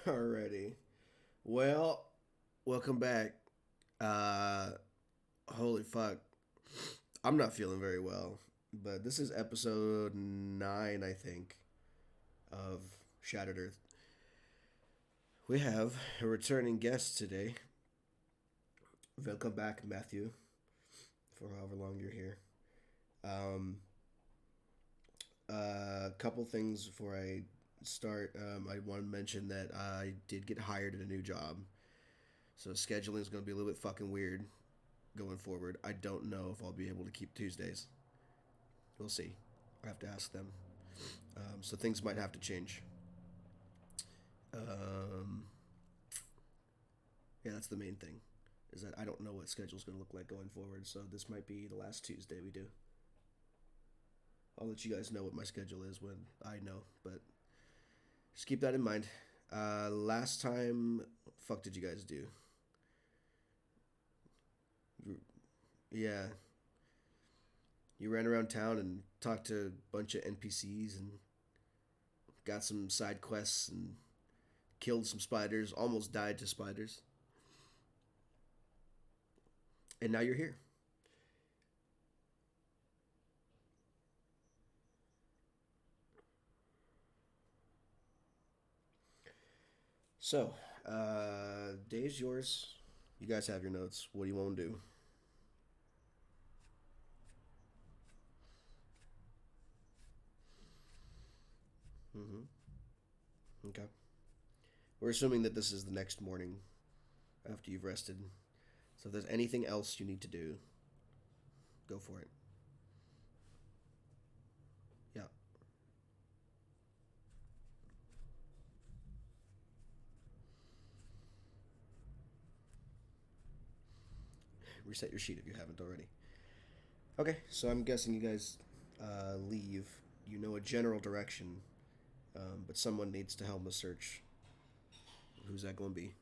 Alrighty. Well, welcome back. Uh, Holy fuck. I'm not feeling very well, but this is episode 9, I think, of Shattered Earth. We have a returning guest today. Welcome back, Matthew, for however long you're here. Um, a couple things before I start. I want to mention that I did get hired at a new job, so scheduling is going to be a little bit fucking weird going forward. I don't know if I'll be able to keep Tuesdays. We'll see. I have to ask them. So things might have to change. Um, yeah, that's the main thing. Is that I don't know what schedule's going to look like going forward. So this might be the last Tuesday we do. I'll let you guys know what my schedule is when I know, but just keep that in mind. Last time, what the fuck did you guys do? Yeah, you ran around town and talked to a bunch of NPCs and got some side quests and killed some spiders, almost died to spiders, and now you're here. So, day's yours. You guys have your notes. What do you want to do? Mm-hmm. Okay. We're assuming that this is the next morning after you've rested. So if there's anything else you need to do, go for it. Yeah. Reset your sheet if you haven't already. Okay, so I'm guessing you guys leave. You know a general direction, but someone needs to helm the search. Who's that going to be?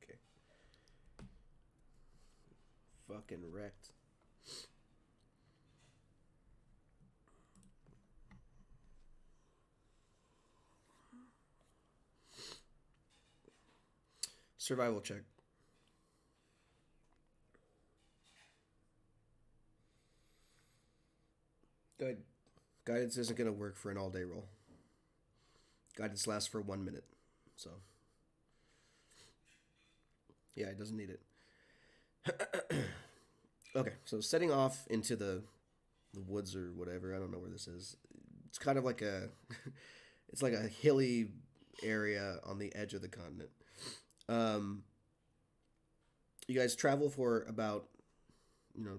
Okay. Fucking wrecked. Survival check. Good. Guidance isn't going to work for an all day roll. Guidance lasts for 1 minute. So, yeah, it doesn't need it. Okay, so setting off into the woods or whatever, I don't know where this is. It's kind of like a it's like a hilly area on the edge of the continent. Um, you guys travel for about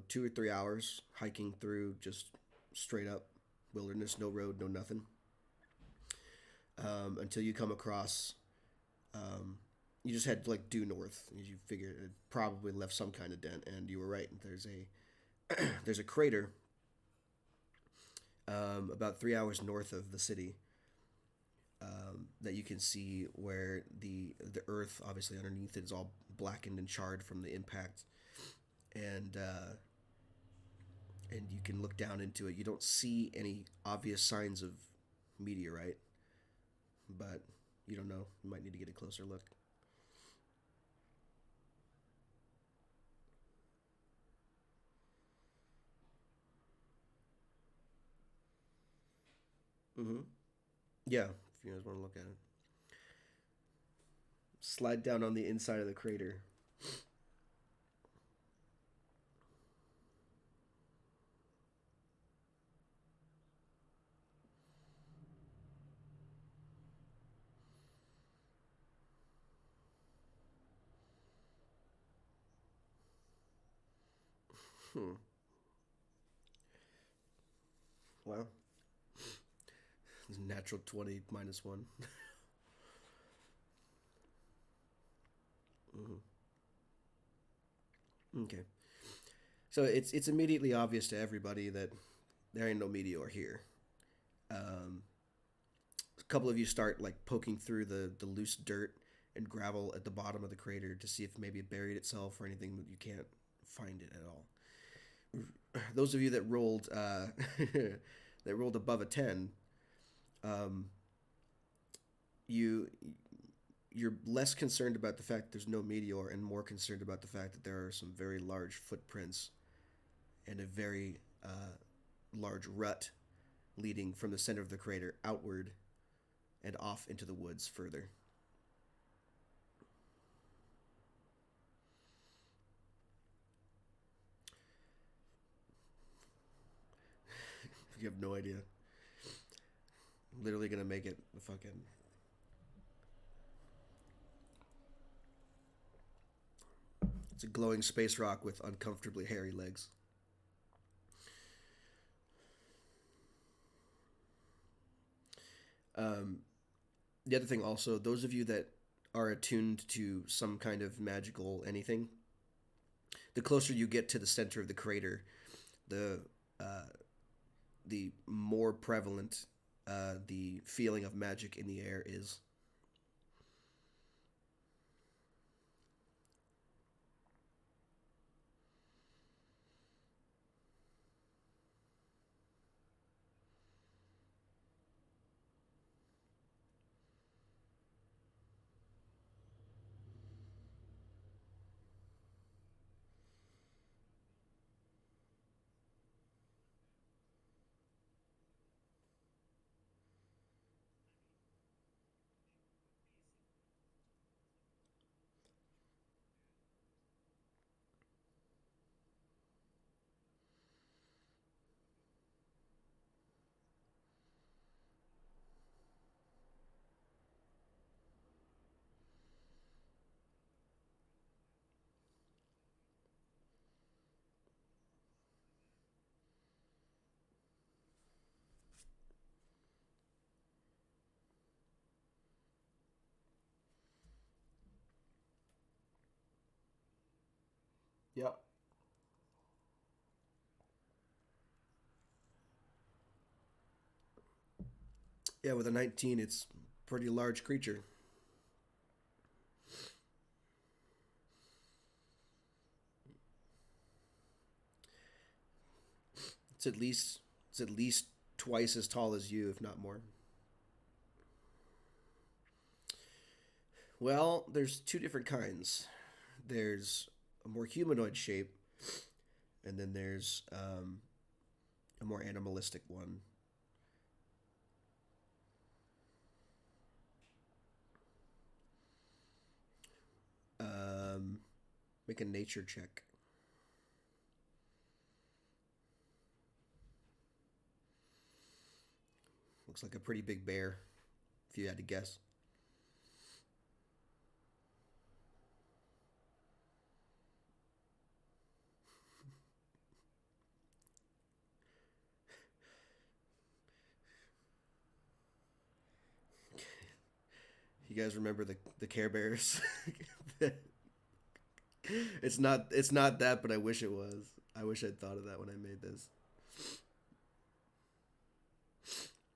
2 or 3 hours hiking through just straight up wilderness, no road, no nothing, until you come across. Um, you just had to like due north. You figured it probably left some kind of dent, and you were right. There's a crater about 3 hours north of the city that you can see where the earth obviously underneath it is all blackened and charred from the impact, and and you can look down into it. You don't see any obvious signs of meteorite, but you don't know. You might need to get a closer look. Mm-hmm. Yeah, if you guys want to look at it, slide down on the inside of the crater. Hmm. Well, natural 20 minus one. Mm-hmm. Okay. So it's immediately obvious to everybody that there ain't no meteor here. Um, couple of you start like poking through the loose dirt and gravel at the bottom of the crater to see if maybe it buried itself or anything, but you can't find it at all. Those of you that rolled that rolled above a 10, um, you you're less concerned about the fact that there's no meteor and more concerned about the fact that there are some very large footprints and a very large rut leading from the center of the crater outward and off into the woods further. You have no idea. I'm literally gonna make it a fucking. It's a glowing space rock with uncomfortably hairy legs. Um, the other thing also, those of you that are attuned to some kind of magical anything, the closer you get to the center of the crater, the uh, the more prevalent the feeling of magic in the air is. Yep. Yeah, with a 19, it's a pretty large creature. It's at least it's at least twice as tall as you, if not more. Well, there's two different kinds. There's a more humanoid shape, and then there's a more animalistic one. Um, Make a nature check. Looks like a pretty big bear, if you had to guess. You guys remember the Care Bears? It's not that, but I wish it was. I wish I'd thought of that when I made this.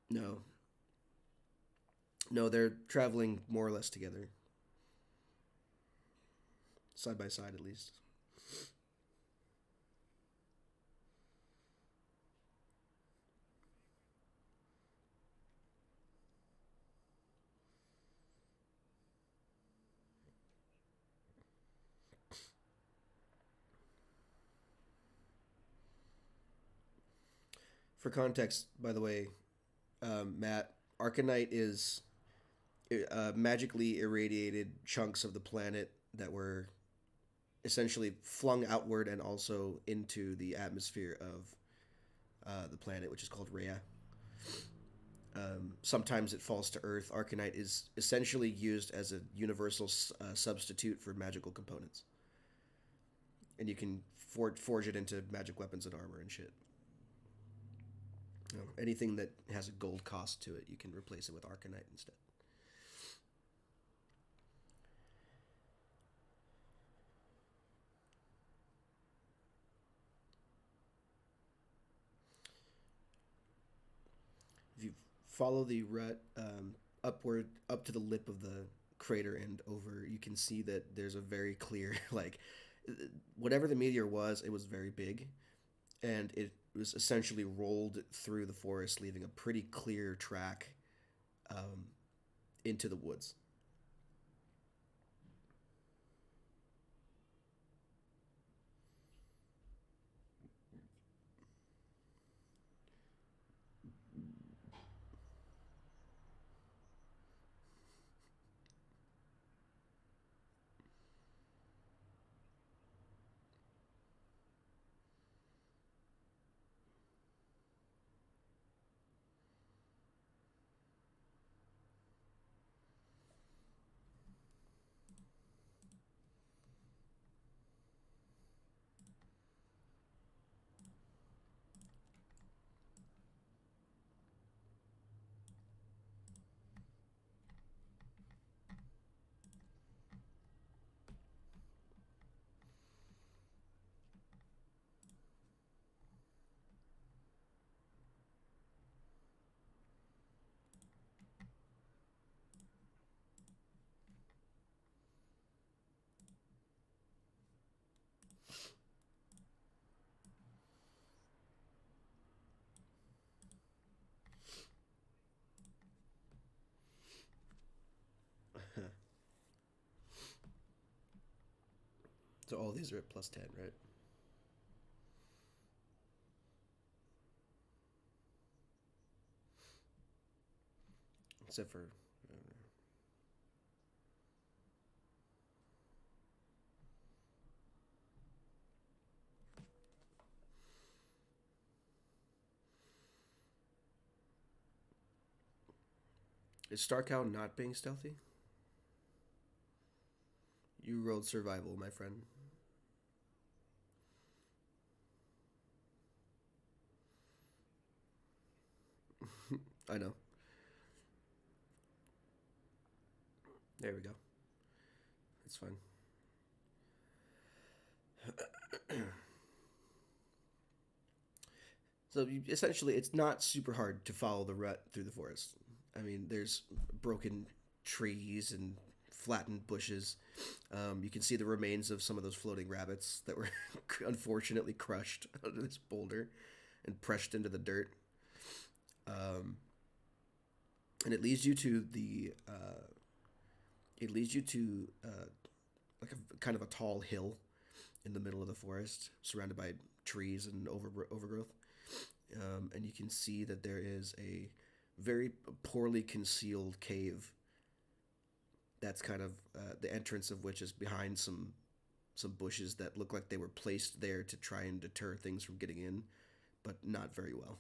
No, no, they're traveling more or less together, side by side at least. For context, by the way, Matt, Arcanite is magically irradiated chunks of the planet that were essentially flung outward and also into the atmosphere of the planet, which is called Rhea. Sometimes it falls to Earth. Arcanite is essentially used as a universal substitute for magical components, and you can forge it into magic weapons and armor and shit. Anything that has a gold cost to it, you can replace it with Arcanite instead. If you follow the rut upward up to the lip of the crater and over, you can see that there's a very clear like whatever the meteor was, it was very big, and it was essentially rolled through the forest, leaving a pretty clear track um, into the woods. So all these are at plus 10, right? Except for is Starcow not being stealthy? You rolled survival, my friend. I know. There we go. That's fine. So essentially, it's not super hard to follow the rut through the forest. I mean, there's broken trees and flattened bushes. You can see the remains of some of those floating rabbits that were unfortunately crushed under this boulder and pressed into the dirt. Um, and it leads you to the it leads you to like a kind of a tall hill in the middle of the forest, surrounded by trees and overgrowth. And you can see that there is a very poorly concealed cave that's kind of the entrance of which is behind some bushes that look like they were placed there to try and deter things from getting in, but not very well.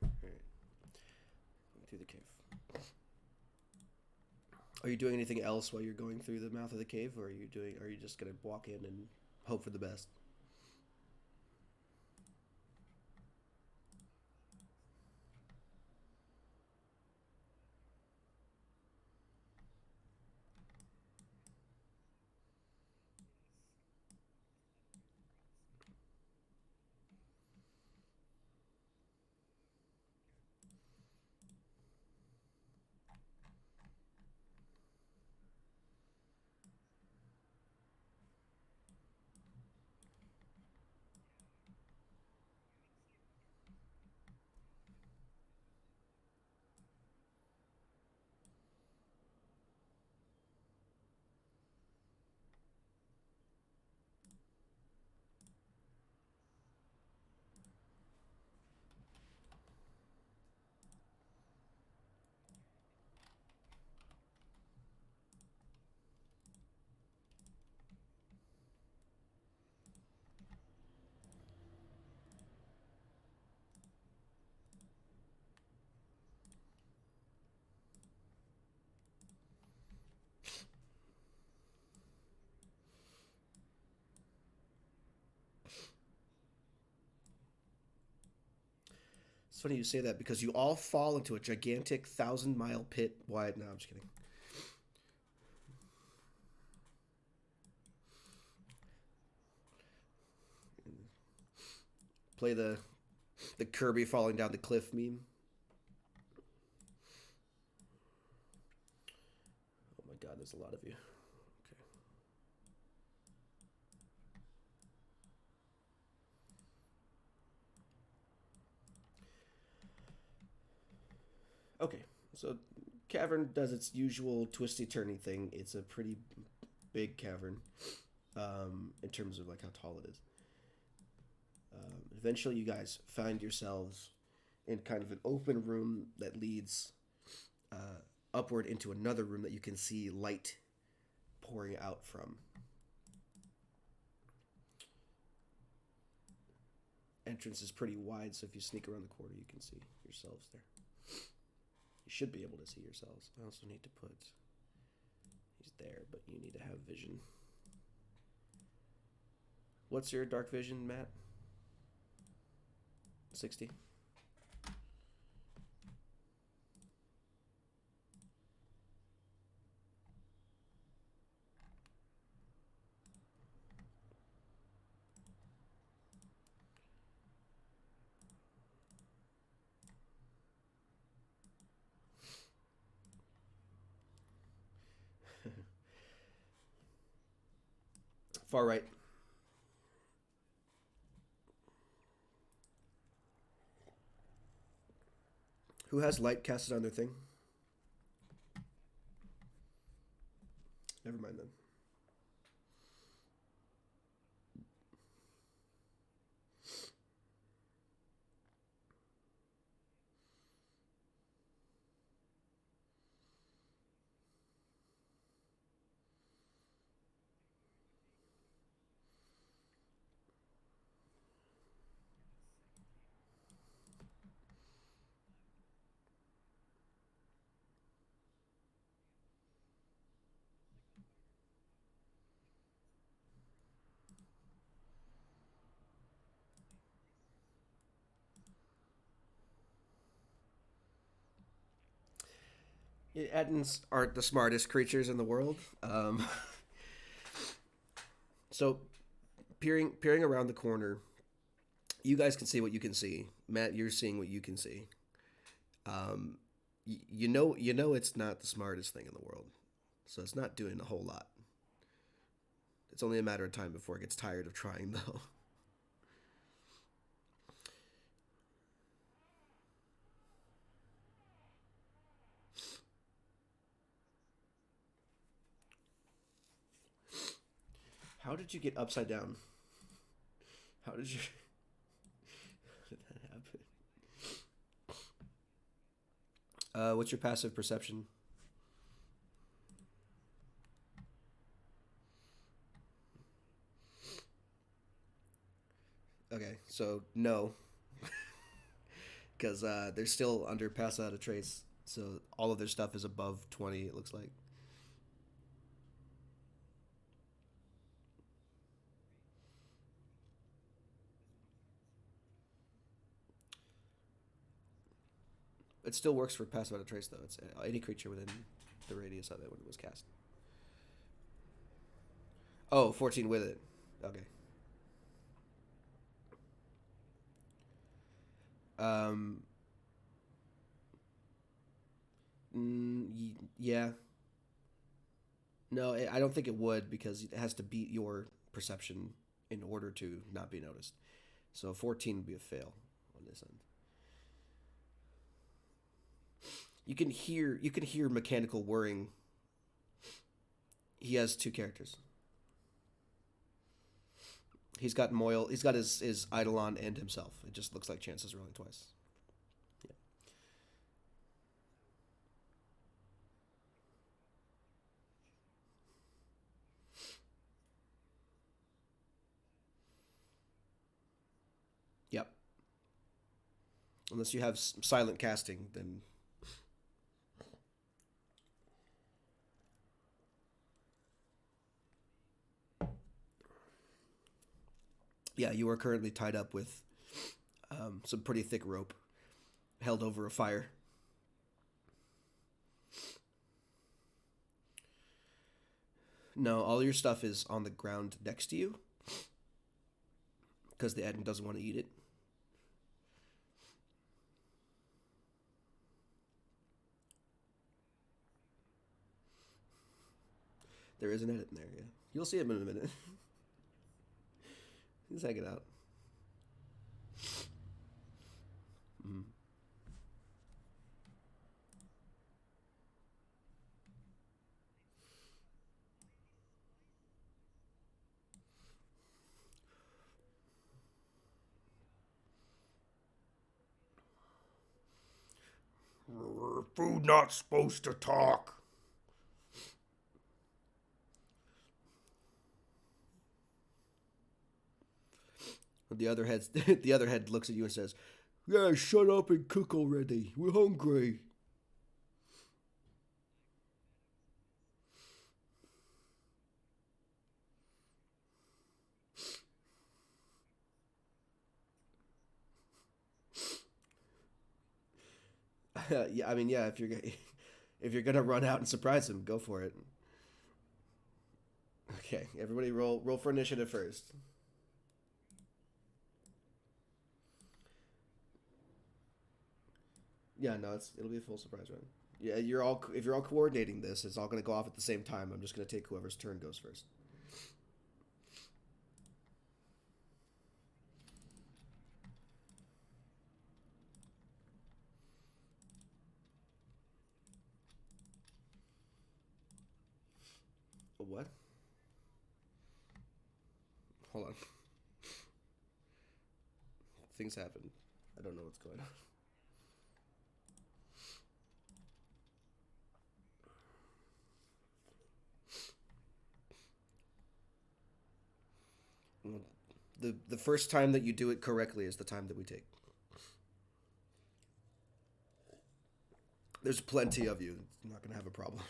All right, through the cave. Are you doing anything else while you're going through the mouth of the cave, or are you doing? Are you just gonna walk in and hope for the best? It's funny you say that because you all fall into a gigantic 1,000-mile pit wide. No, I'm just kidding. Play the Kirby falling down the cliff meme. Oh my god, there's a lot of you. Okay. Okay. So cavern does its usual twisty turning thing. It's a pretty big cavern, in terms of like how tall it is. Eventually, you guys find yourselves in kind of an open room that leads upward into another room that you can see light pouring out from. Entrance is pretty wide, so if you sneak around the corner, you can see yourselves there. You should be able to see yourselves. I also need to put. He's there, but you need to have vision. What's your dark vision, Matt? 60. Far right. Who has light casted on their thing? Never mind then. Ettins aren't the smartest creatures in the world. So, peering around the corner, you guys can see what you can see. Matt, you're seeing what you can see. Um, you know it's not the smartest thing in the world, so it's not doing a whole lot. It's only a matter of time before it gets tired of trying, though. How did you get upside down? How did you? How did that happen? What's your passive perception? Okay, so no, because they're still under pass out of trace. So all of their stuff is above 20. It looks like it still works for pass out of trace though. It's any creature within the radius of it when it was cast. Oh, 14 with it. Okay. Um. Yeah. No, I don't think it would because it has to beat your perception in order to not be noticed. So 14 would be a fail on this end. You can hear mechanical whirring. He has two characters. He's got Moil. He's got his Eidolon and himself. It just looks like Chance is rolling twice. Yeah. Yep. Unless you have silent casting, then yeah, you are currently tied up with some pretty thick rope. held over a fire. No, all your stuff is on the ground next to you because the Eden doesn't want to eat it. There is an edit in there, yeah. You'll see him in a minute. He's hanging out. Mm. Food not supposed to talk. The other head, the other head looks at you and says, "Yeah, shut up and cook already. We're hungry." Yeah, I mean, yeah. If you're gonna run out and surprise him, go for it. Okay, everybody, roll for initiative first. Yeah, no, it'll be a full surprise round. Yeah, you're all if you're all coordinating this, it's all gonna go off at the same time. I'm just gonna take whoever's turn goes first. What? Hold on. Things happen. I don't know what's going on. The first time that you do it correctly is the time that we take. There's plenty of you. You're not gonna have a problem.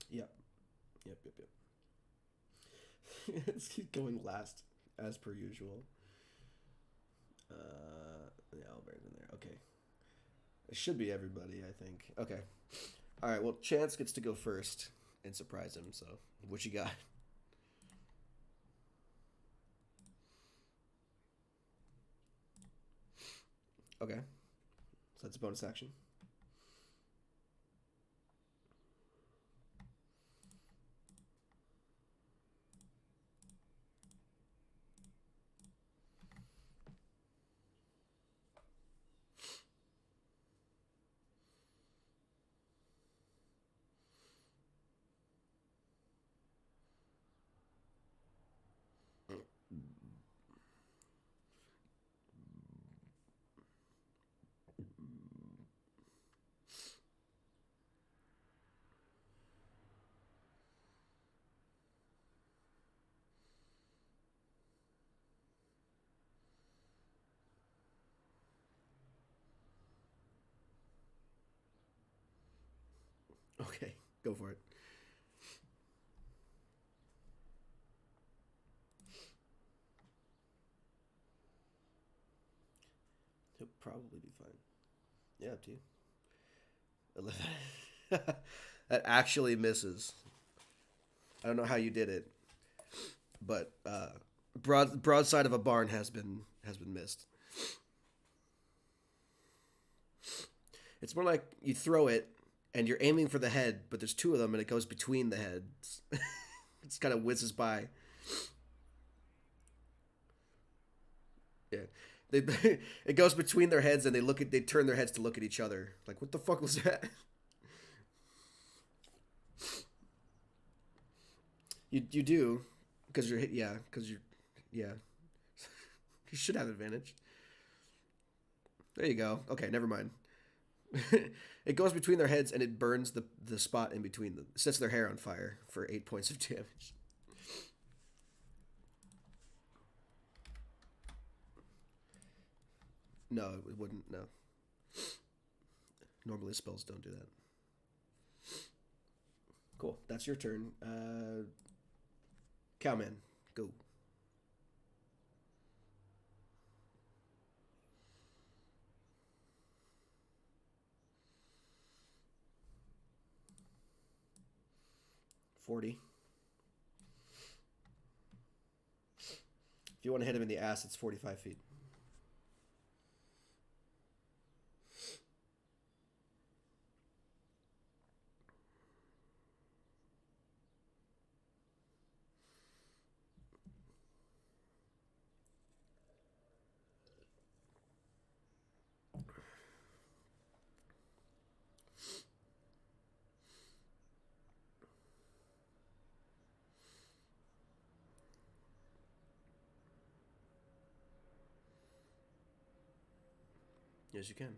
Yep. Yep. Yep. Yep. Let's keep going last, as per usual. Yeah, Albert's in there. Okay. It should be everybody, I think. Okay. All right. Well, Chance gets to go first and surprise him. So, what you got? Okay. So that's a bonus action. Okay. Go for it. He'll probably be fine. Yeah, up to you. That actually misses. I don't know how you did it, but broadside of a barn has been missed. It's more like you throw it and you're aiming for the head, but there's two of them and it goes between the heads. It's kind of whizzes by. Yeah, they it goes between their heads and they turn their heads to look at each other. Like, what the fuck was that? You do because you're yeah. You should have advantage. There you go. Okay, never mind. It goes between their heads and it burns the spot in between them. It sets their hair on fire for 8 points of damage. No, it wouldn't. No, normally spells don't do that. Cool. That's your turn. Cowman, go. 40. If you want to hit him in the ass, it's 45 feet. Yes, you can.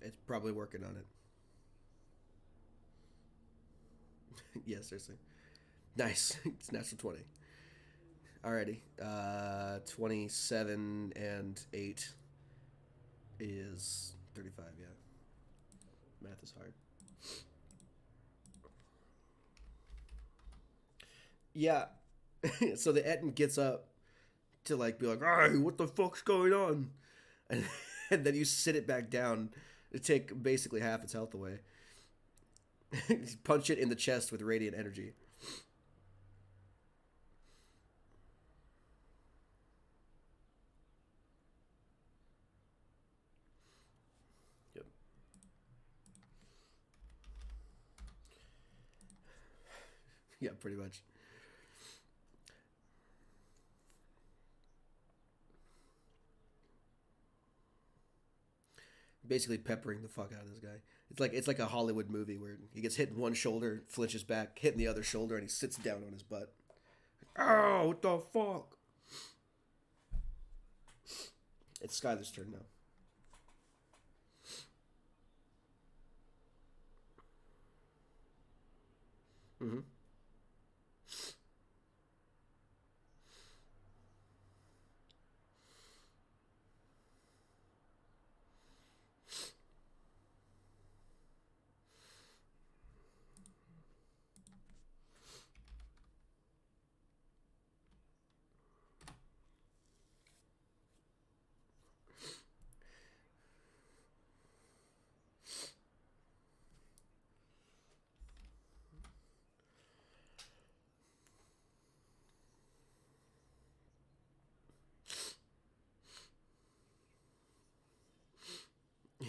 It's probably working on it. Yeah, seriously. Nice. It's natural 20. Alrighty. 27 and 8 is 35, yeah. Math is hard. Yeah. So the Etten gets up to like be like, "Hey, what the fuck's going on?" And, and then you sit it back down to take basically half its health away. Punch it in the chest with radiant energy. Yep. Yeah, pretty much. Basically peppering the fuck out of this guy. It's like a Hollywood movie where he gets hit in one shoulder, flinches back, hit in the other shoulder, and he sits down on his butt. Oh, what the fuck? It's Skylar's turn now. Mm-hmm.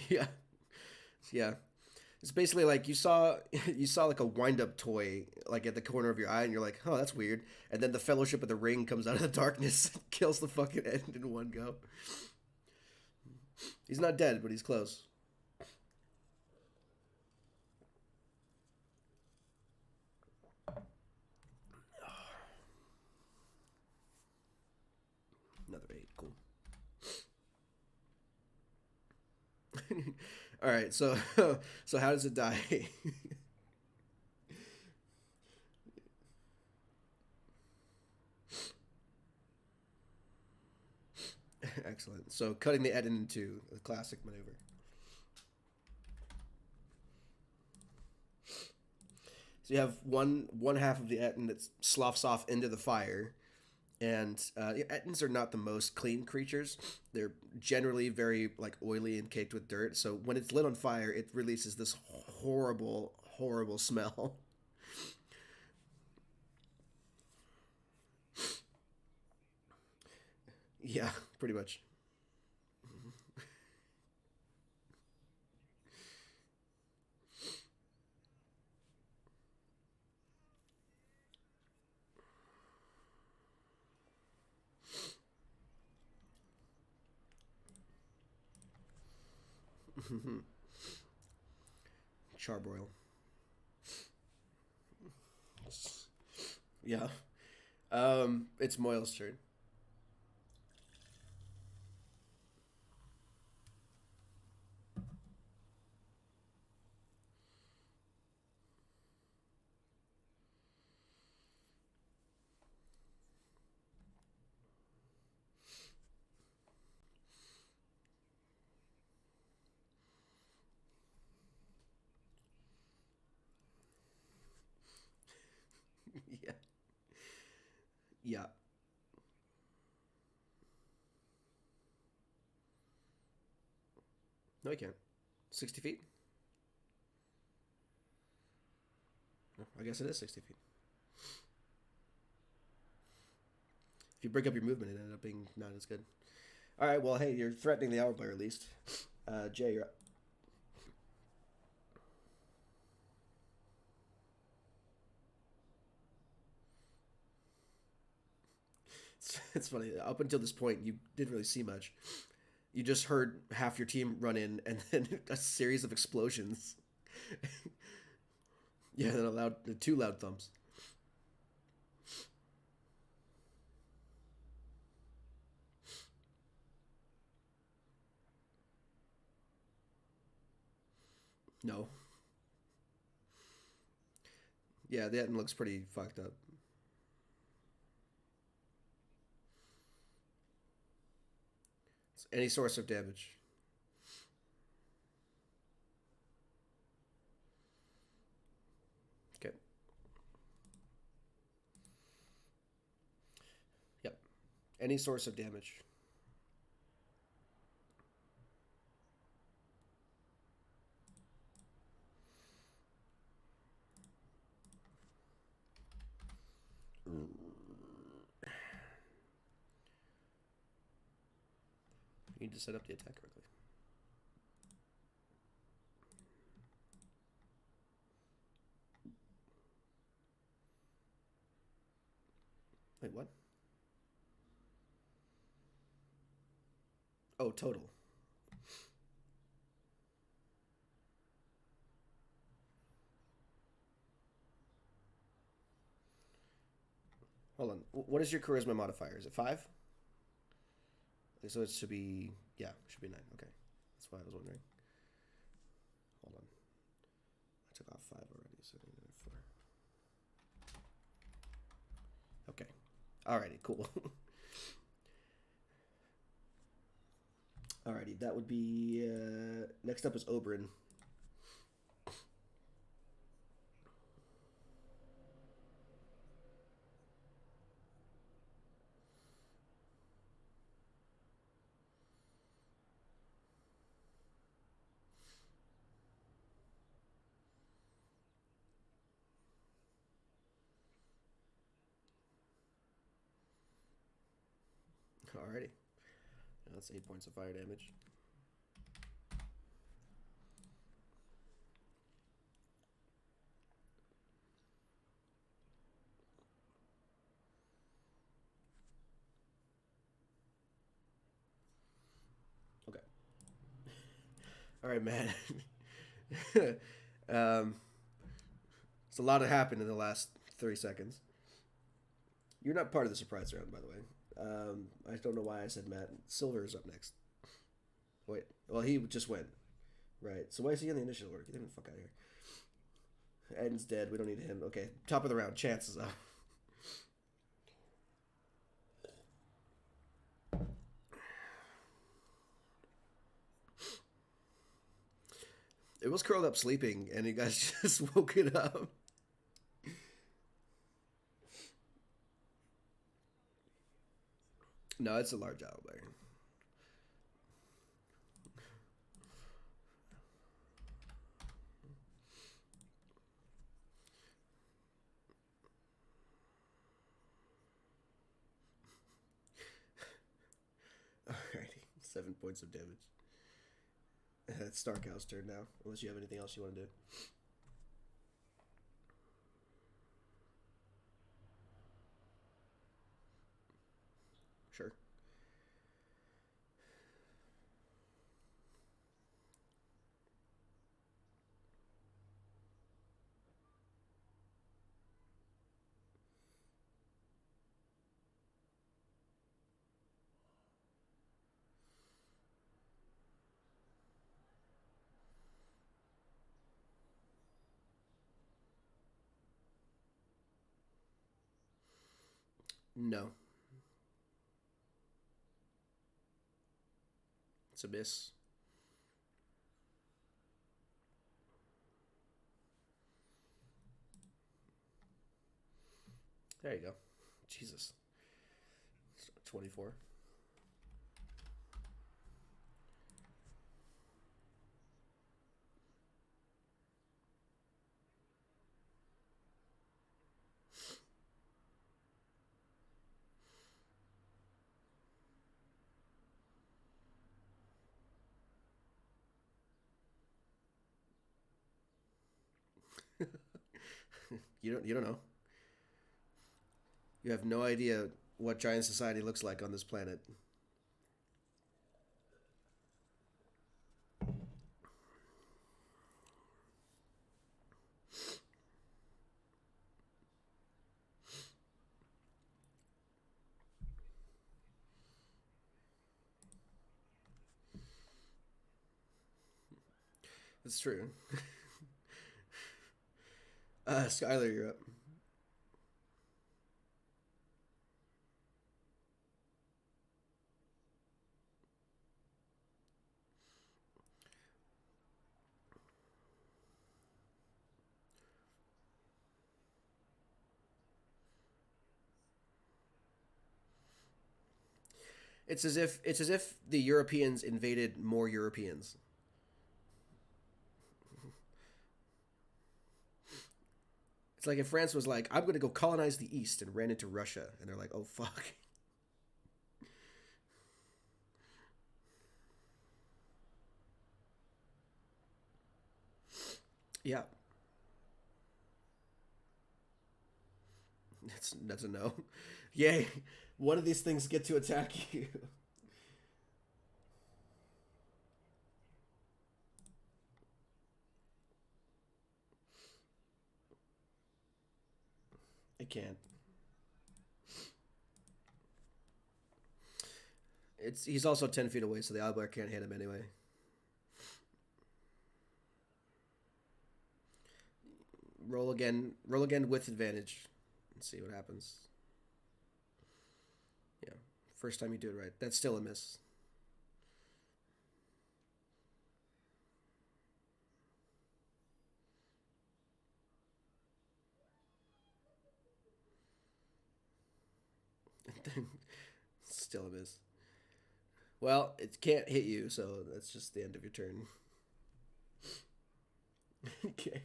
Yeah, yeah. It's basically like you saw like a wind up toy like at the corner of your eye, and you're like, oh, that's weird. And then the Fellowship of the Ring comes out of the darkness, and kills the fucking end in one go. He's not dead, but he's close. Another 8, cool. All right, so so how does it die? Excellent. So cutting the Eden in two, a classic maneuver. So you have one half of the Etten that sloughs off into the fire, and Ettins are not the most clean creatures. They're generally very like oily and caked with dirt. So when it's lit on fire, it releases this horrible, horrible smell. Yeah, pretty much. Charbroil. Yeah. It's Moil's turn. Yeah. No, you can't. 60 feet? No, I guess it is 60 feet. If you break up your movement, it ended up being not as good. All right, well, hey, you're threatening the hour player at least. Jay, you're up. It's funny. Up until this point, you didn't really see much. You just heard half your team run in, and then a series of explosions. Yeah, then two loud thumps. No. Yeah, that looks pretty fucked up. It's any source of damage. Okay. Yep. Any source of damage. You need to set up the attack correctly. Wait, what? Oh, total. Hold on. What is your charisma modifier? Is it 5? So it should be, yeah, it should be 9. Okay. That's why I was wondering. Hold on. I took off 5 already, so I need 4. Okay. Alrighty, cool. Alrighty, that would be, next up is Oberyn. Alrighty. That's 8 points of fire damage. Okay. Alright, man. um, it's a lot that happened in the last 30 seconds. You're not part of the surprise round, by the way. I don't know why I said Matt. Silver's up next. Wait. Well, he just went. Right. So why is he on the initial order? Get him the fuck out of here. Eden's dead. We don't need him. Okay. Top of the round. Chance is up. It was curled up sleeping, and you guys just woke it up. No, it's a large owl bear. Alrighty. 7 points of damage. It's Starkow's turn now, unless you have anything else you want to do. Sure. No. It's a miss. There you go. Jesus. 24. You don't know. You have no idea what giant society looks like on this planet. That's true. Skylar, you're up. It's as if the Europeans invaded more Europeans. It's like if France was like, "I'm going to go colonize the East," and ran into Russia, and they're like, "Oh fuck." Yeah, that's a no. Yay! One of these things get to attack you. It can't. He's also 10 feet away, so the owlbear can't hit him anyway. Roll again. Roll again with advantage, and see what happens. Yeah, first time you do it right. That's still a miss. Still a miss. Well, it can't hit you, so that's just the end of your turn. Okay.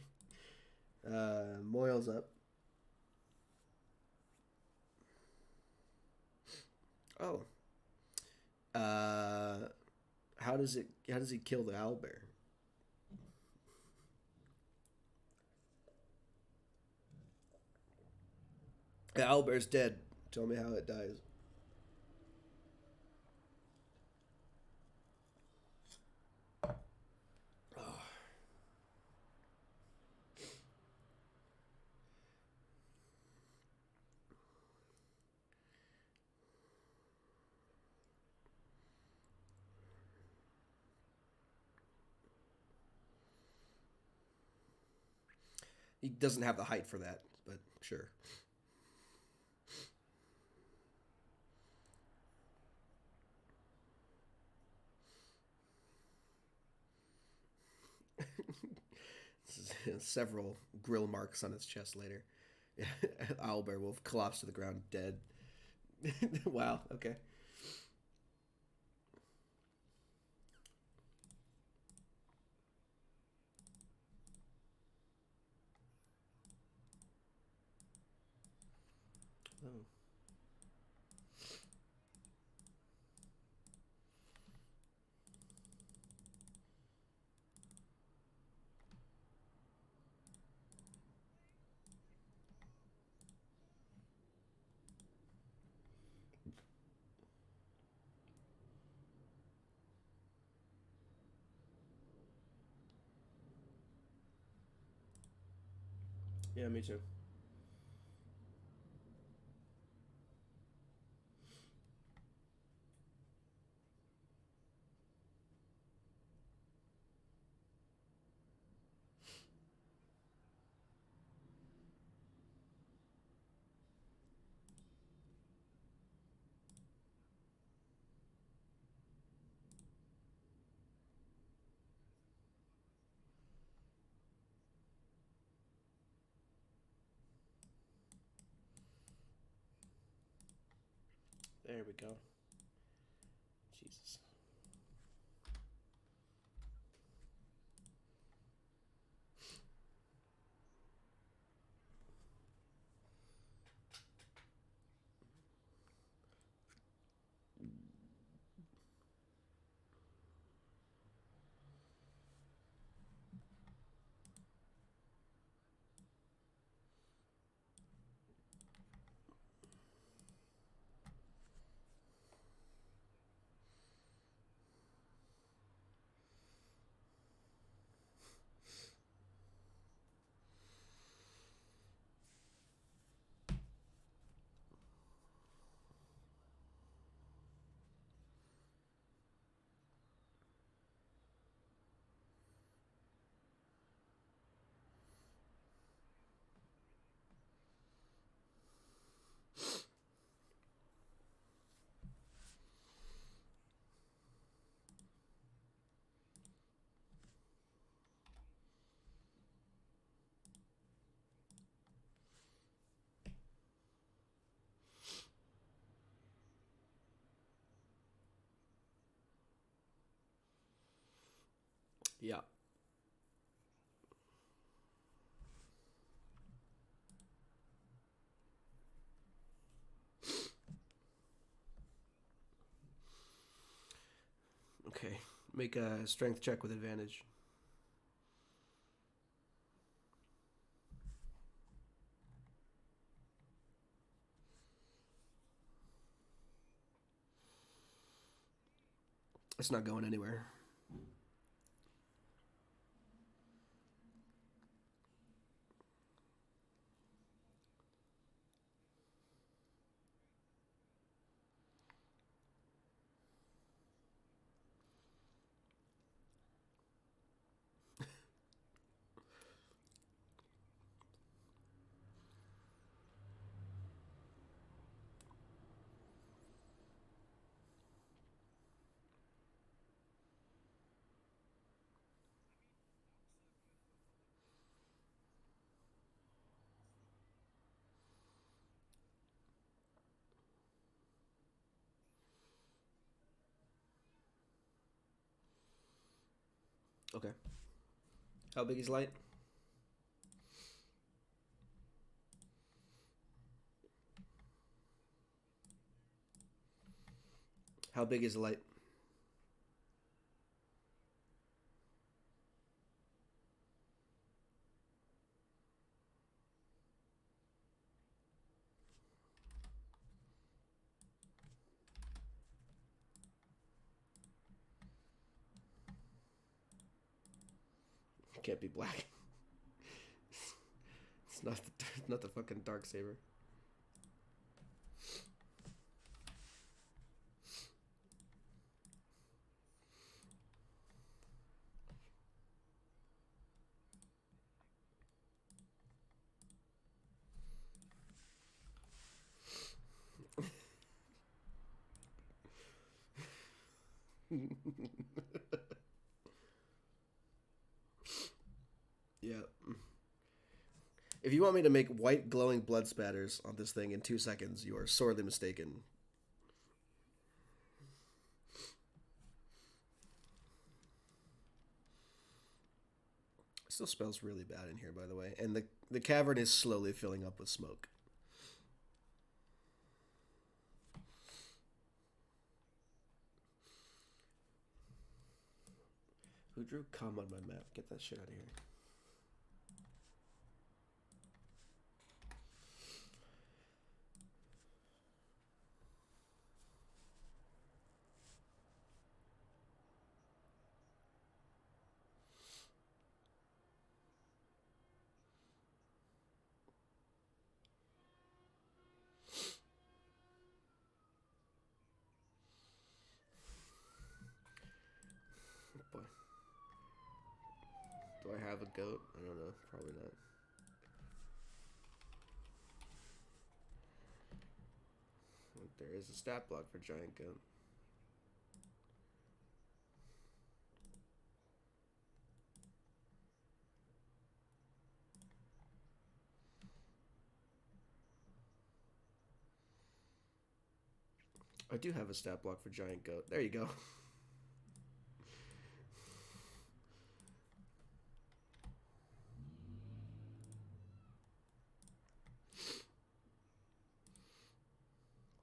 Moil's up. Oh. Uh, How does he kill the owlbear? The owlbear's dead. Tell me how it dies. Oh, he doesn't have the height for that, but sure. Several grill marks on its chest later. Owlbear will collapse to the ground dead. Wow. Okay. Oh. Yeah, me too. There we go. Jesus. Yeah. Okay. Make a strength check with advantage. It's not going anywhere. Okay. How big is light? How big is light? It can't be black. It's not the fucking dark saber. Yeah. If you want me to make white glowing blood spatters on this thing in 2 seconds, you are sorely mistaken. It still smells really bad in here, by the way, and the cavern is slowly filling up with smoke. Who drew cum on my map? Get that shit out of here. Boy. Do I have a goat? I don't know. Probably not. There is a stat block for giant goat. I do have a stat block for giant goat. There you go.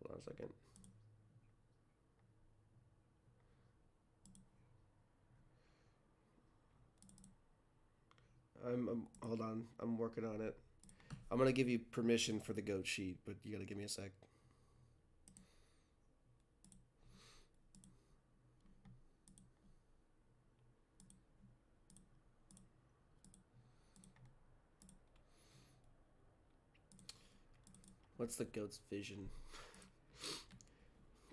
Hold on a second. I'm hold on. I'm working on it. I'm gonna give you permission for the goat sheet, but you gotta give me a sec. What's the goat's vision?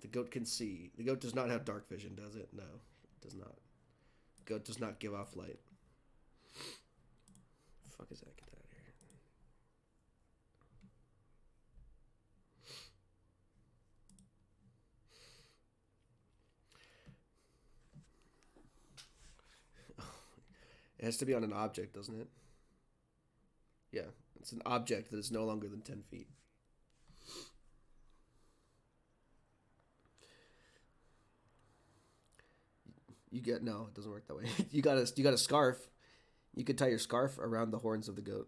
The goat can see. The goat does not have dark vision, does it? No, it does not. Goat does not give off light. Fuck is that? Get that out of here. It has to be on an object, doesn't it? Yeah, it's an object that is no longer than 10 feet. You get no, it doesn't work that way. You got a scarf. You could tie your scarf around the horns of the goat.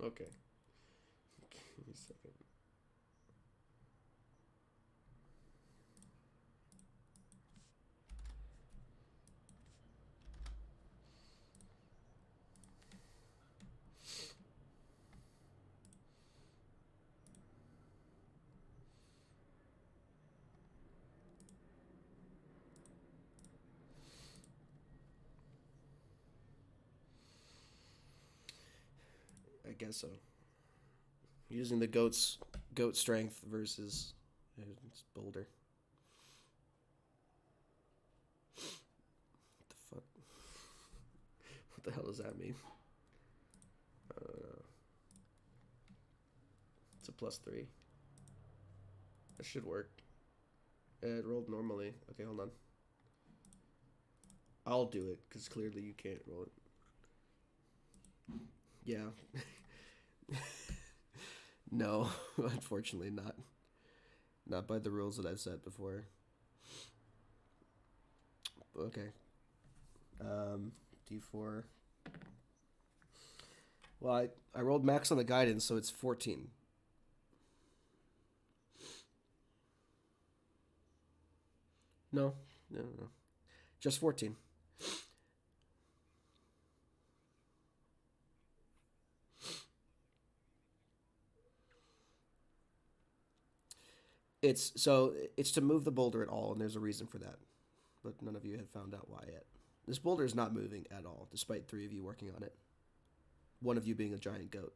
Okay. Give me a second. I guess so. Using the goat strength versus it's boulder. What the fuck? What the hell does that mean? It's a +3. That should work. It rolled normally. Okay, hold on. I'll do it because clearly you can't roll it. Yeah. No, unfortunately not. Not by the rules that I've set before. Okay. D4. Well, I rolled max on the guidance, so it's 14. No, no, no. Just 14. It's to move the boulder at all, and there's a reason for that. But none of you have found out why yet. This boulder is not moving at all, despite 3 of you working on it. One of you being a giant goat.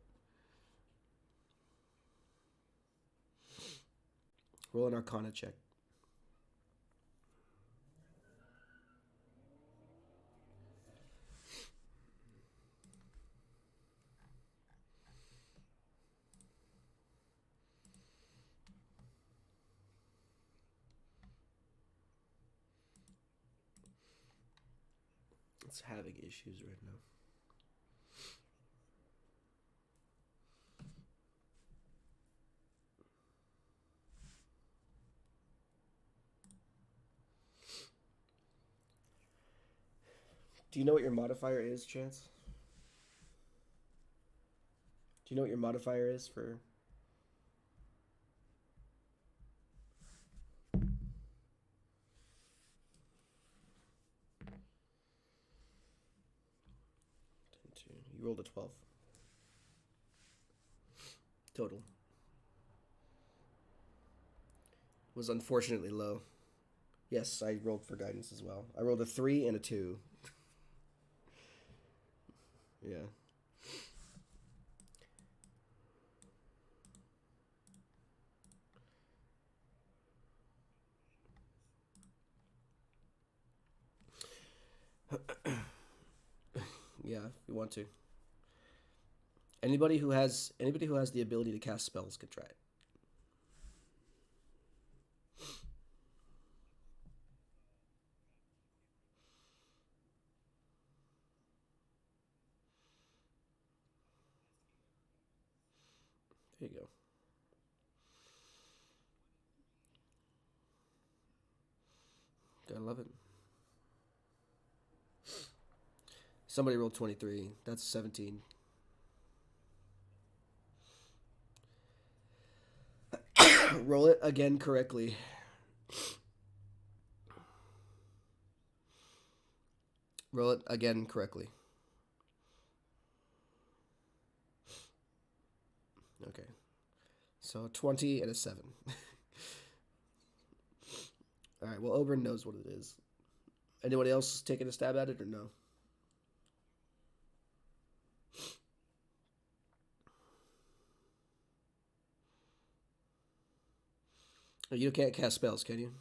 Roll an Arcana check. It's having issues right now. Do you know what your modifier is, Chance? Do you know what your modifier is for? You rolled a 12. Total. Was unfortunately low. Yes, I rolled for guidance as well. I rolled a 3 and a 2. Yeah. Yeah, if you want to. Anybody who has the ability to cast spells could try it. There you go. I love it. Somebody rolled 23. That's 17. Roll it again correctly. Roll it again correctly. Okay. So a 20 and a 7. All right. Well, Oberon knows what it is. Anyone else taking a stab at it or no? You can't cast spells, can you?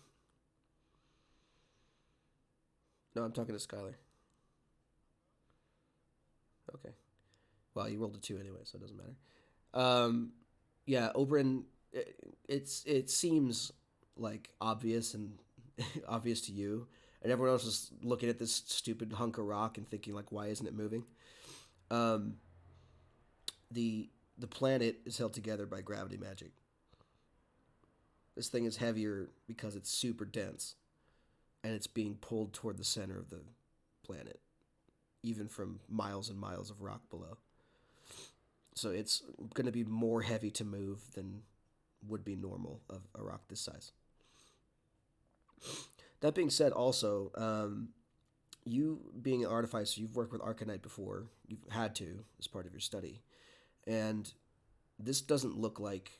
No, I'm talking to Skylar. Okay. Well, you rolled a 2 anyway, so it doesn't matter. Yeah, Oberon. It seems like obvious and obvious to you, and everyone else is looking at this stupid hunk of rock and thinking like, why isn't it moving? Um, the planet is held together by gravity magic. This thing is heavier because it's super dense, and it's being pulled toward the center of the planet, even from miles and miles of rock below. So it's going to be more heavy to move than would be normal of a rock this size. That being said, also, you being an artificer, you've worked with Arcanite before. You've had to as part of your study, and this doesn't look like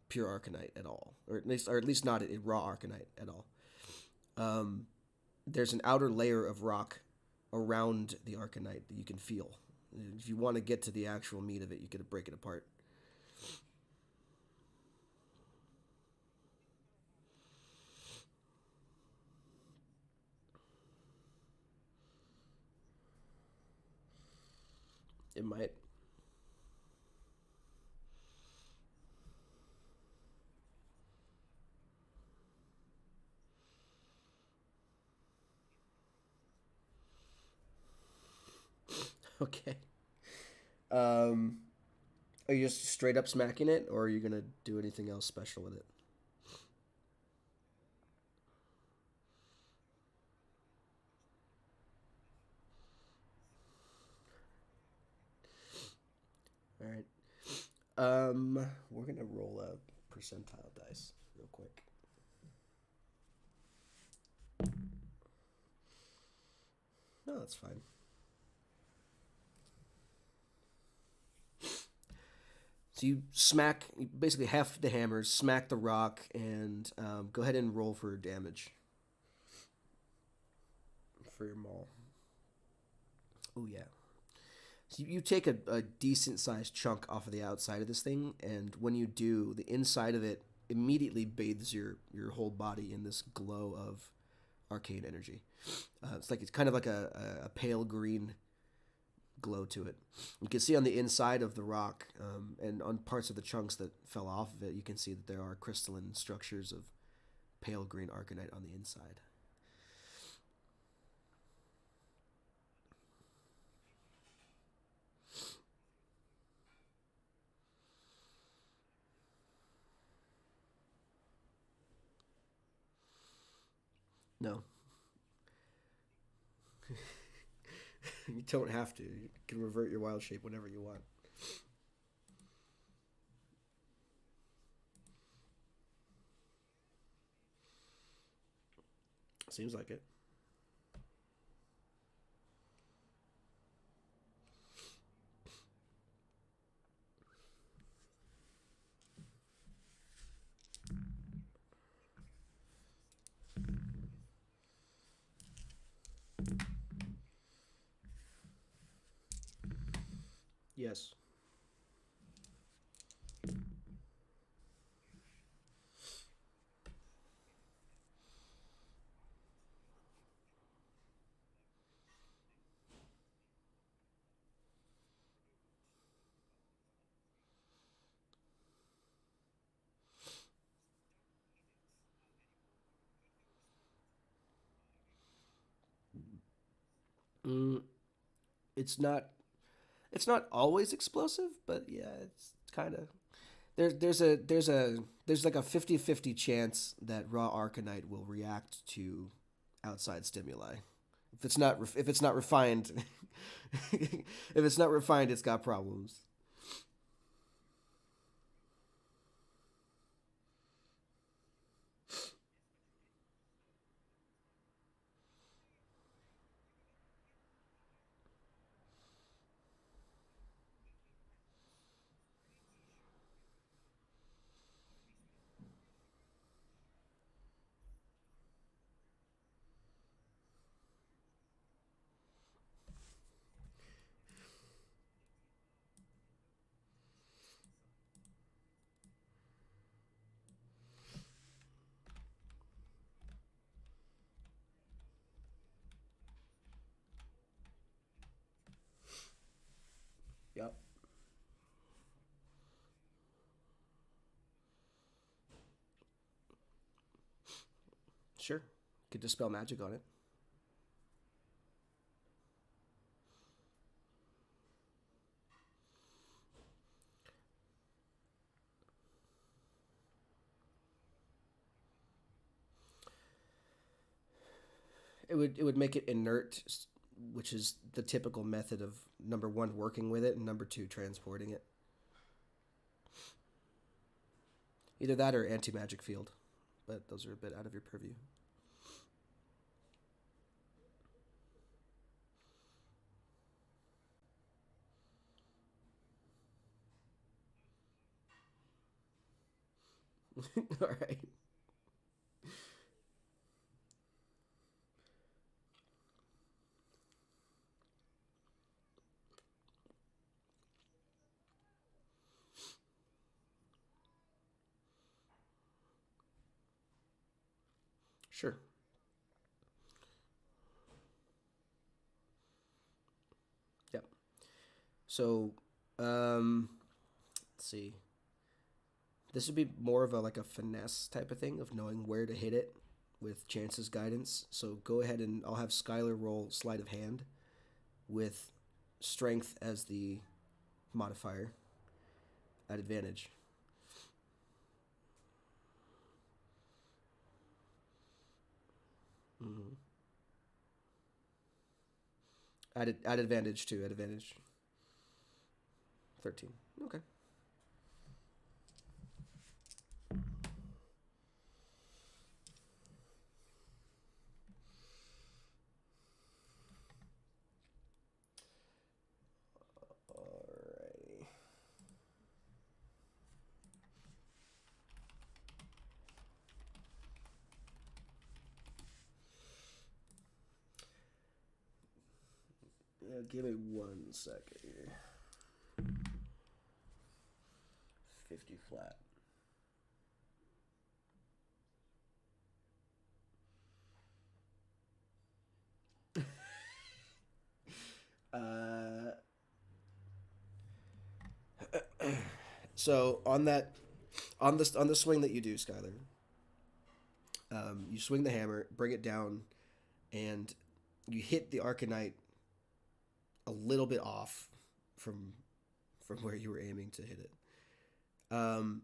pure Arcanite at all, or at least not a raw Arcanite at all. There's an outer layer of rock around the Arcanite that you can feel. If you want to get to the actual meat of it, you got to break it apart. It might. Okay. Um, are you just straight up smacking it, or are you gonna do anything else special with it? All right. We're gonna roll a percentile dice real quick. No, that's fine. So you smack, you basically half the hammers, smack the rock, and go ahead and roll for damage for your maul. Oh yeah. So you take a decent sized chunk off of the outside of this thing, and when you do, the inside of it immediately bathes your whole body in this glow of arcane energy. It's kind of like a pale green glow to it. You can see on the inside of the rock, and on parts of the chunks that fell off of it, you can see that there are crystalline structures of pale green arcanite on the inside. No, you don't have to. You can revert your wild shape whenever you want. Seems like it. Yes. Mm, it's not. It's not always explosive, but yeah, it's kind of. There's like a 50-50 chance that raw arcanite will react to outside stimuli. If it's not refined, if it's not refined, it's got problems. Yep. Sure. Could dispel magic on it. It would make it inert, which is the typical method of number one working with it and number two transporting it. Either that or anti magic field, but those are a bit out of your purview. All right. Sure. Yep. So, let's see. This would be more of a like a finesse type of thing of knowing where to hit it with chances guidance. So go ahead and I'll have Skylar roll sleight of hand with strength as the modifier at advantage. Mm-hmm. At advantage too. At advantage. 13. Okay. Alrighty. Give me 1 second here. 50 flat. Uh, so on the swing that you do, Skylar, you swing the hammer, bring it down, and you hit the Arcanite a little bit off from where you were aiming to hit it. Um,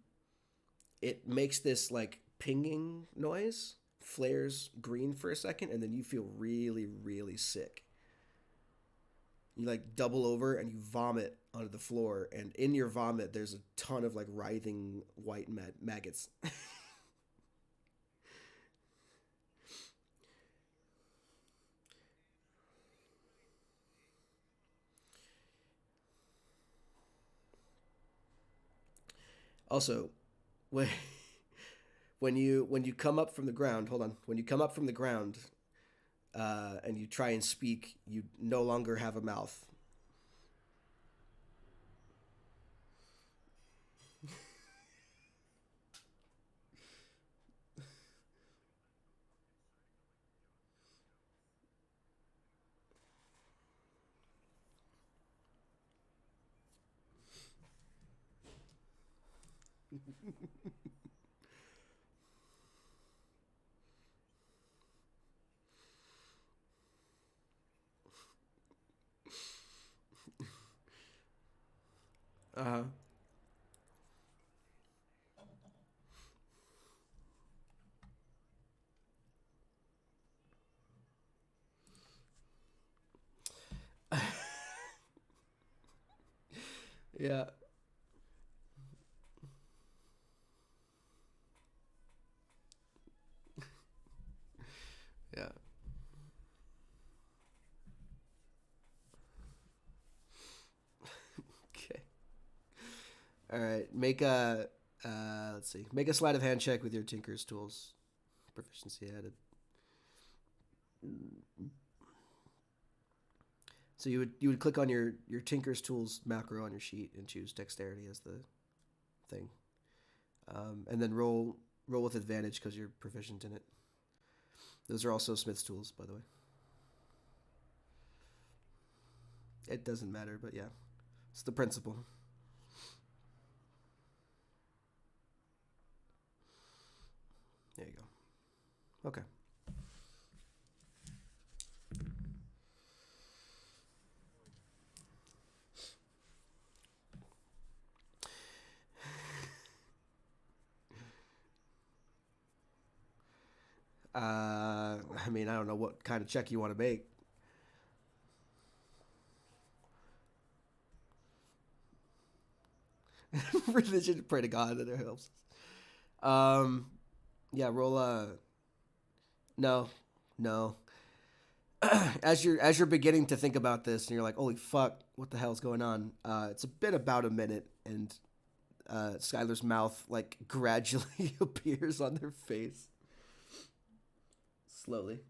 it makes this like pinging noise, flares green for a second, and then you feel really, really sick. You like double over and you vomit onto the floor, and in your vomit, there's a ton of like writhing white maggots. Also, when when you come up from the ground, hold on. When you come up from the ground, and you try and speak, you no longer have a mouth. Uh huh. Yeah. Yeah. Okay. All right. Make a let's see. Make a sleight of hand check with your Tinker's tools. Proficiency added. So you would click on your Tinker's tools macro on your sheet and choose dexterity as the thing, and then roll with advantage because you're proficient in it. Those are also Smith's tools, by the way. It doesn't matter, but yeah, it's the principle. There you go. Okay. I mean, I don't know what kind of check you want to make. Religion, pray to God that it helps. Um, yeah, roll a no, no. As you're beginning to think about this, and you're like, "Holy fuck, what the hell's going on?" It's been about a minute, and Skylar's mouth like gradually appears on their face, slowly.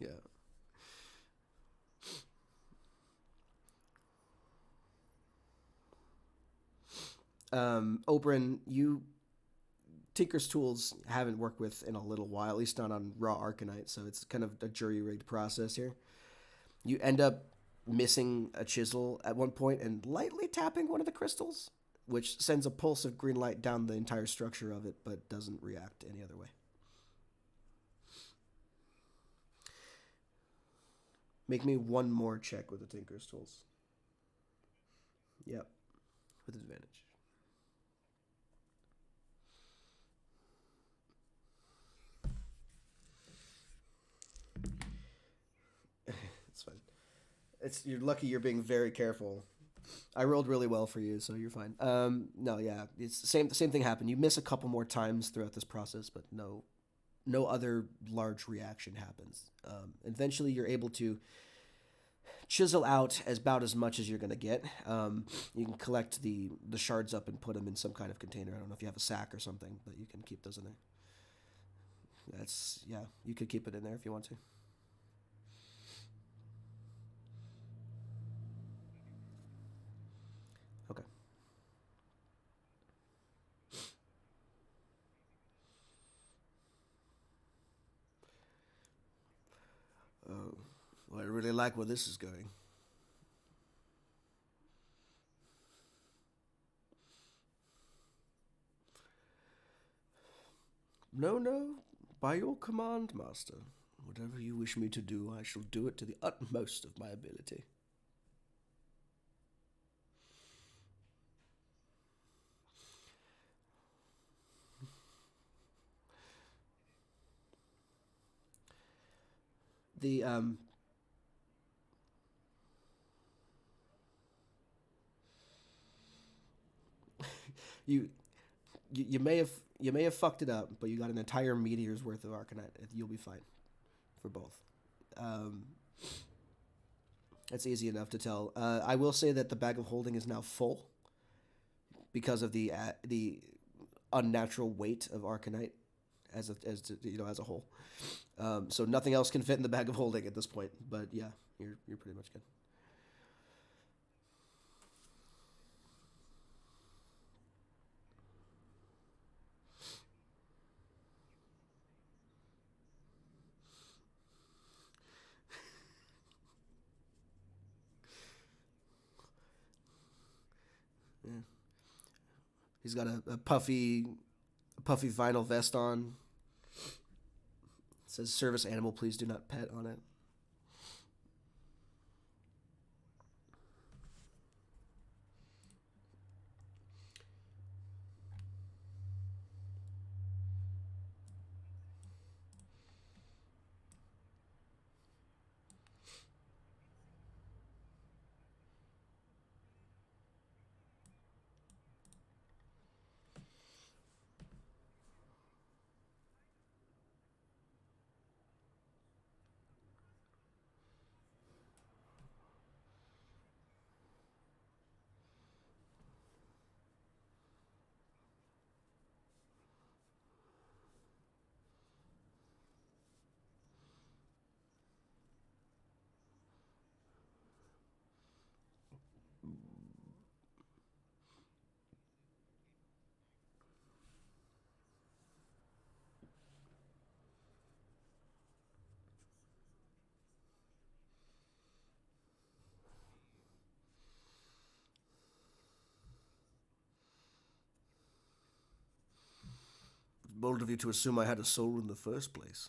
Yeah. Oberyn, you Tinker's tools haven't worked with in a little while, at least not on raw Arcanite, so it's kind of a jury rigged process here. You end up missing a chisel at one point and lightly tapping one of the crystals, which sends a pulse of green light down the entire structure of it, but doesn't react any other way. Make me one more check with the Tinker's tools. Yep, with advantage. It's fine. It's you're lucky. You're being very careful. I rolled really well for you, so you're fine. No, yeah, it's the same thing happened. You miss a couple more times throughout this process, but no other large reaction happens. Eventually, you're able to chisel out about as much as you're gonna get. You can collect the shards up and put them in some kind of container. I don't know if you have a sack or something, but you can keep those in there. That's yeah, you could keep it in there if you want to. Okay. Oh, well, I really like where this is going. No, no, by your command, master. Whatever you wish me to do, I shall do it to the utmost of my ability. The you you may have fucked it up, but you got an entire meteor's worth of Arcanite. You'll be fine for both. Um, it's easy enough to tell. I will say that the bag of holding is now full because of the unnatural weight of Arcanite as a whole. So nothing else can fit in the bag of holding at this point. But yeah, you're pretty much good. Yeah. He's got a puffy vinyl vest on. It says "Service animal, please do not pet" on it. Bold of you to assume I had a soul in the first place.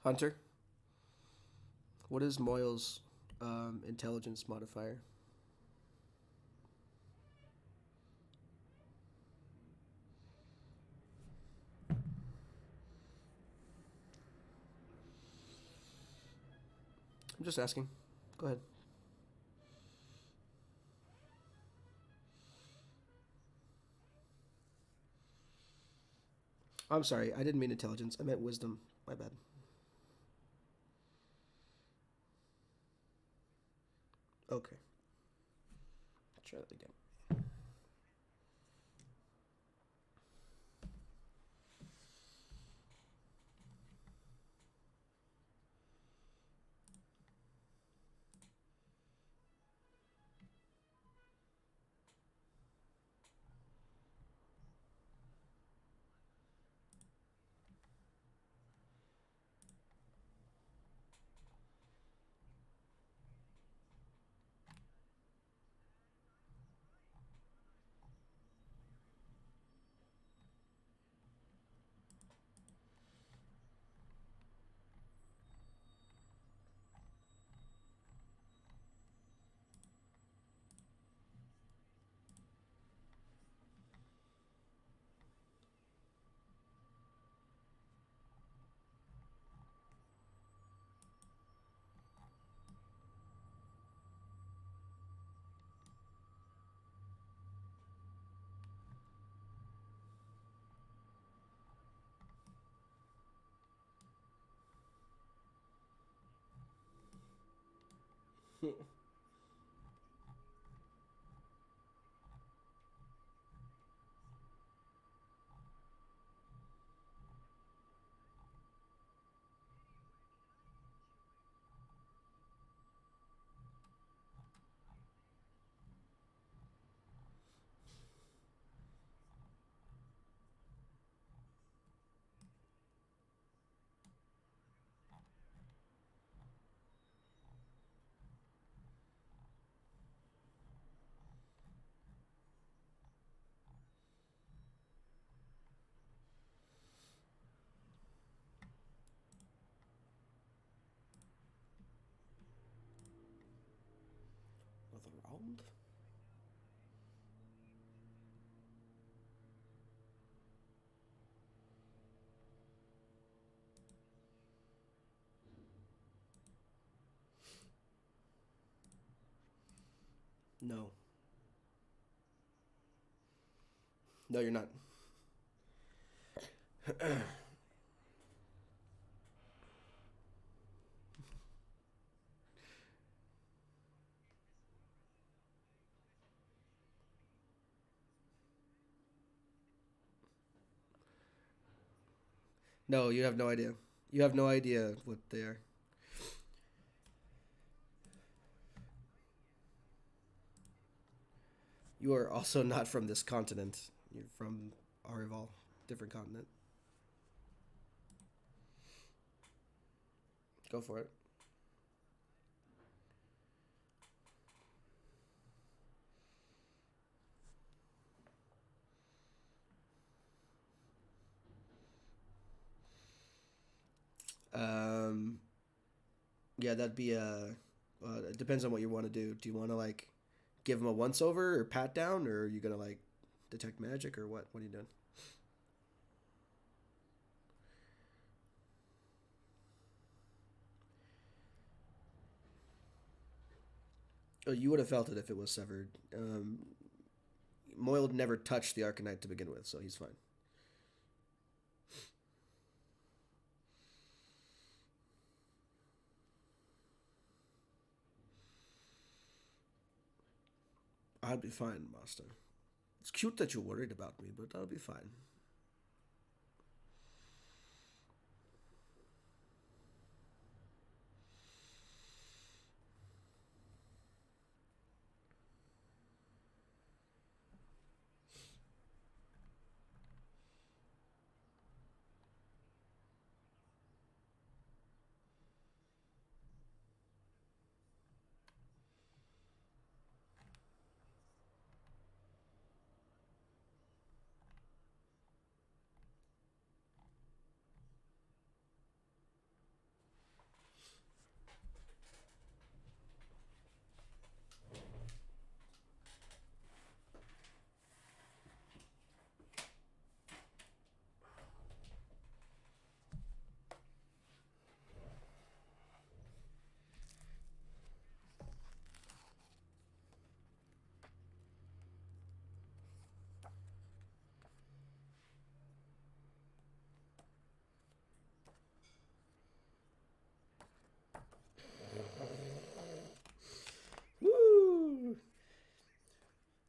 Hunter, what is Moil's intelligence modifier? I'm just asking. Go ahead. I'm sorry, I didn't mean intelligence. I meant wisdom. My bad. Okay. Try that again. Another round? No. No, you're not. No, you have no idea. You have no idea what they are. You are also not from this continent. You're from Arival, different continent. Go for it. Um, yeah, that'd be a. It depends on what you want to do. Do you want to like give him a once over or pat down, or are you gonna like detect magic or what? What are you doing? Oh, you would have felt it if it was severed. Moil never touched the Arcanite to begin with, so he's fine. I'll be fine, Master. It's cute that you're worried about me, but I'll be fine.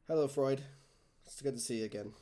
Hello, Freud. It's good to see you again.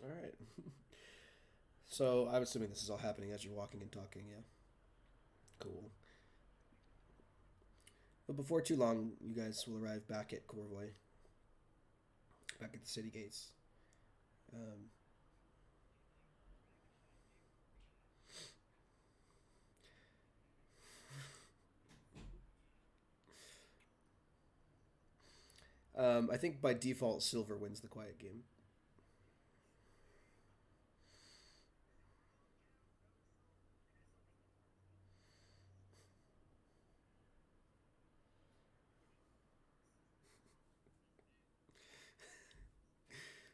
All right. So I'm assuming this is all happening as you're walking and talking. Yeah. Cool. But before too long, you guys will arrive back at Corvoy, back at the city gates. Um, I think by default, Silver wins the quiet game.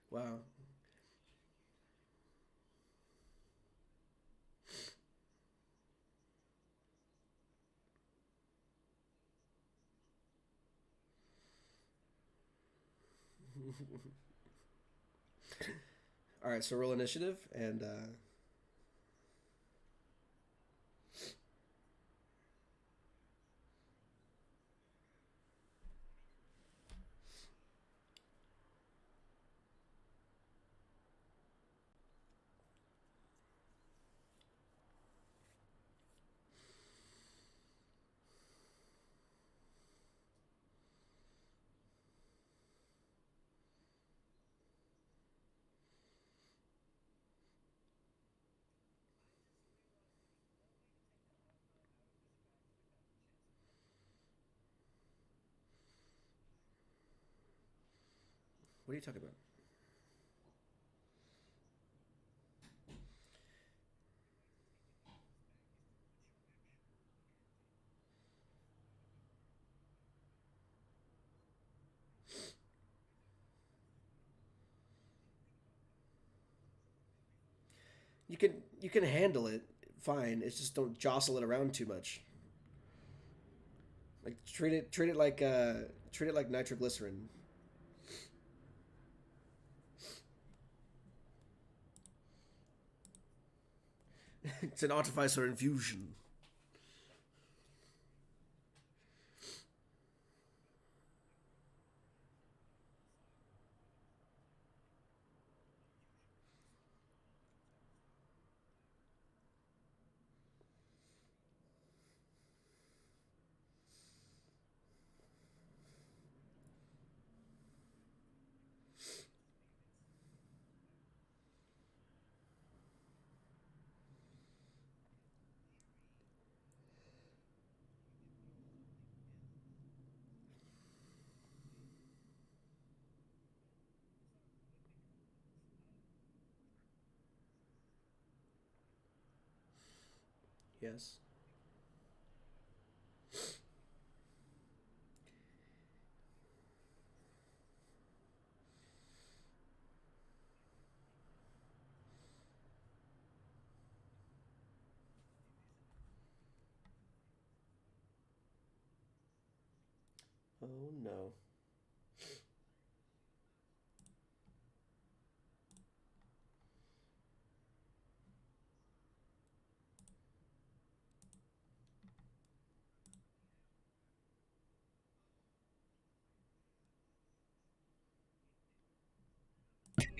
Wow. All right, so roll initiative and What are you talking about? You can handle it fine. It's just don't jostle it around too much. Like treat it like nitroglycerin. It's an artificer infusion. Yes. Oh no.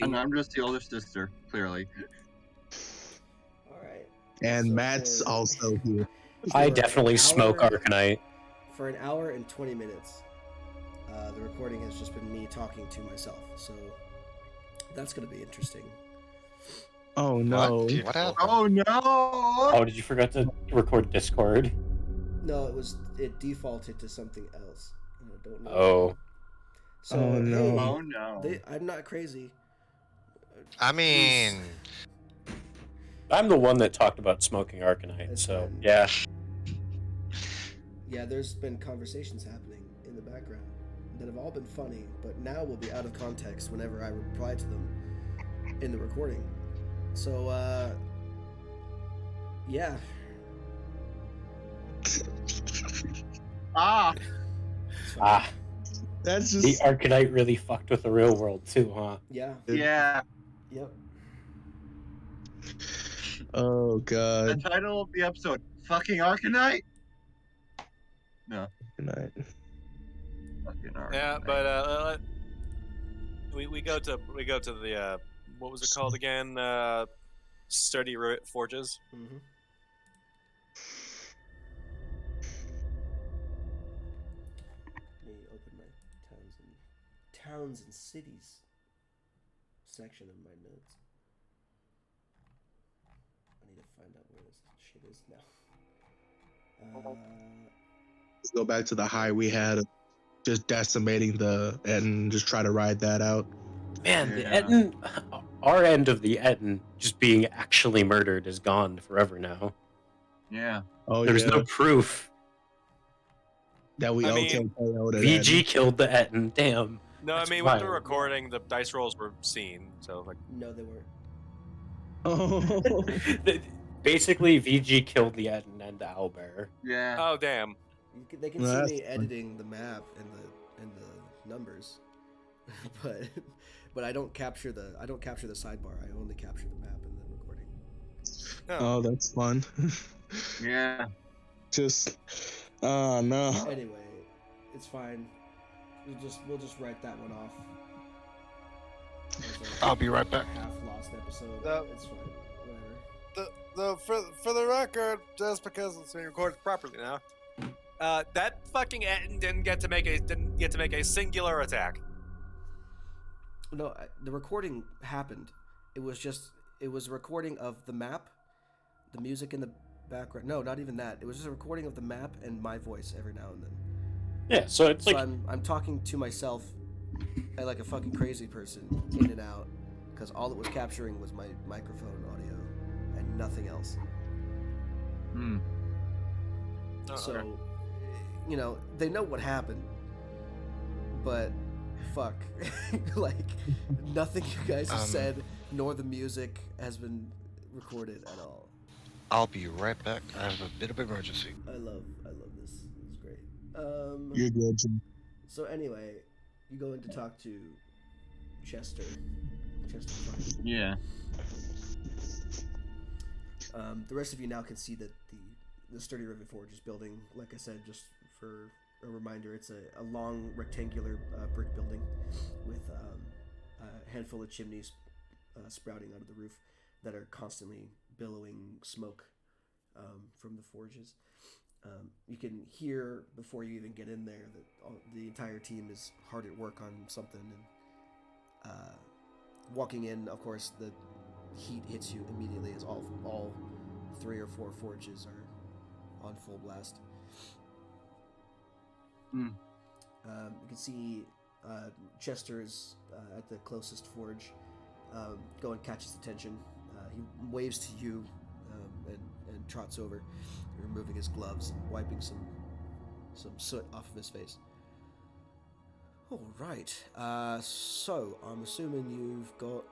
And I'm just the older sister, clearly. All right. And So Matt's also here. I for definitely an smoke hour- Arcanite. For an hour and 20 minutes, the recording has just been me talking to myself. So that's going to be interesting. Oh no. What happened? Oh no! Oh, did you forget to record Discord? No, it defaulted to something else. I don't know. Oh. So Oh, no. hey, Oh no! I'm not crazy. I mean, I'm the one that talked about smoking Arcanite, It's so fine. yeah. Yeah, there's been conversations happening in the background that have all been funny, but now will be out of context whenever I reply to them in the recording. So, yeah. Ah! It's fine. Ah, That's the just Arcanite really fucked with the real world too, huh? Yeah. Yeah. Yep. oh The god. title of the episode: "Fucking Arcanite." No, Good night. fucking Arcanite. Yeah, but we go to the what was it called again? Sturdy Forges. Mm-hmm. Let me open my towns and cities section of my notes. I need to find out where this shit is now. Let's go back to the high we had of just decimating the and just try to ride that out. Man, the Yeah. Etten, our end of the Etten just being actually murdered is gone forever now. Yeah. Oh There's yeah. no proof. That we I okay mean, KO'd it. VG killed the Etten, damn. No, That's I mean with the wild. recording, the dice rolls were seen, so like. No, they weren't. Oh. Basically, VG killed the Etten and the owlbear. Yeah. Oh damn! They can Well, see that's me fun. editing the map and the numbers, but I don't capture the sidebar. I only capture the map in the recording. Oh, that's fun. Yeah. Just oh no. Anyway, it's fine. We'll just write that one off. As a I'll be right back. half lost episode. It's fine. Whatever. For the record, just because it's being recorded properly now, that fucking Etten didn't get to make a singular attack. No, the recording happened. It was a recording of the map, the music in the background. No, not even that. It was just a recording of the map and my voice every now and then. Yeah, so it's So like I'm talking to myself like a fucking crazy person in and out because all it was capturing was my microphone audio and nothing else. Hmm. Oh, So, okay. you know, they know what happened, but fuck, like nothing you guys have said nor the music has been recorded at all. I'll be right back. I have a bit of emergency. I love this. It's great. You're good, Jim. So anyway, you go in to talk to Chester. Chester Clark. Yeah. The rest of you now can see that the Sturdy River Forge is building. Like I said, just for a reminder, it's a long rectangular brick building with a handful of chimneys sprouting out of the roof that are constantly billowing smoke from the forges. You can hear before you even get in there that the entire team is hard at work on something. And walking in, of course, the heat hits you immediately as all 3 or 4 forges are on full blast. Mm. You can see Chester is at the closest forge. Go and catches attention. He waves to you and trots over, removing his gloves and wiping some soot off of his face. All right. So I'm assuming you've got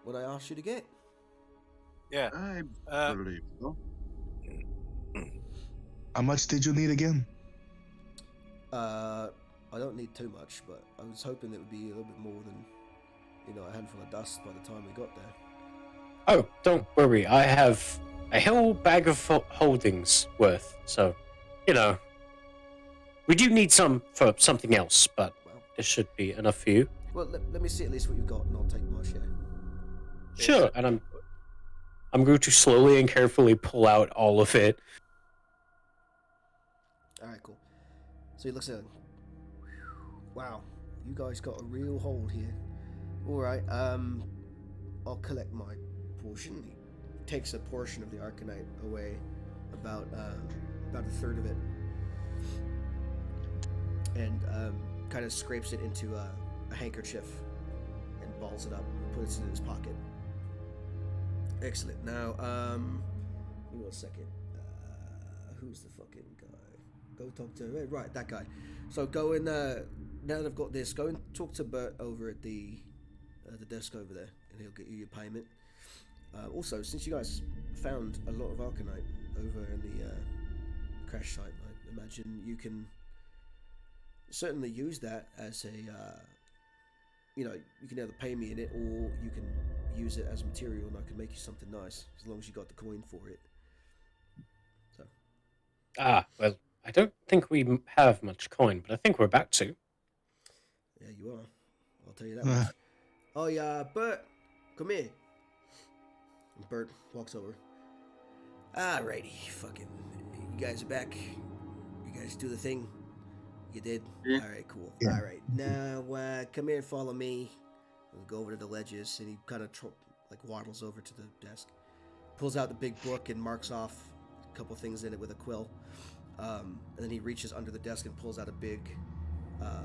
what I asked you to get. Yeah. I believe so. How much did you need again? I don't need too much, but I was hoping it would be a little bit more than, a handful of dust by the time we got there. Oh, don't worry. I have a whole bag of holdings worth. So, we do need some for something else, but Well, this should be enough for you. well, let me see at least what you've got, and I'll take my share. Sure. And I'm going to slowly and carefully pull out all of it. All right, cool. So he looks at it. Wow, you guys got a real hold here. All right, I'll collect my portion. He takes a portion of the Arcanite away, about a third of it, and kind of scrapes it into a handkerchief and balls it up, puts it in his pocket. Excellent. Now, give me 1 second. Who's the fucking guy? Go talk to right, that guy. So go and now that I've got this, go and talk to Bert over at the desk over there, and he'll get you your payment. Also, since you guys found a lot of Arcanite over in the crash site, I imagine you can certainly use that as a, you can either pay me in it, or you can use it as material, and I can make you something nice, as long as you got the coin for it. So. Well, I don't think we have much coin, but I think we're about to. Yeah, you are. I'll tell you that much. Oh yeah, Bert, come here. And Bert walks over. Alrighty, fucking, you guys are back. You guys do the thing. You did? Yeah. Alright, cool. Yeah. Alright, now come here and follow me. We'll go over to the ledges, and he kind of waddles over to the desk. Pulls out the big book and marks off a couple things in it with a quill. And then he reaches under the desk and pulls out a big, I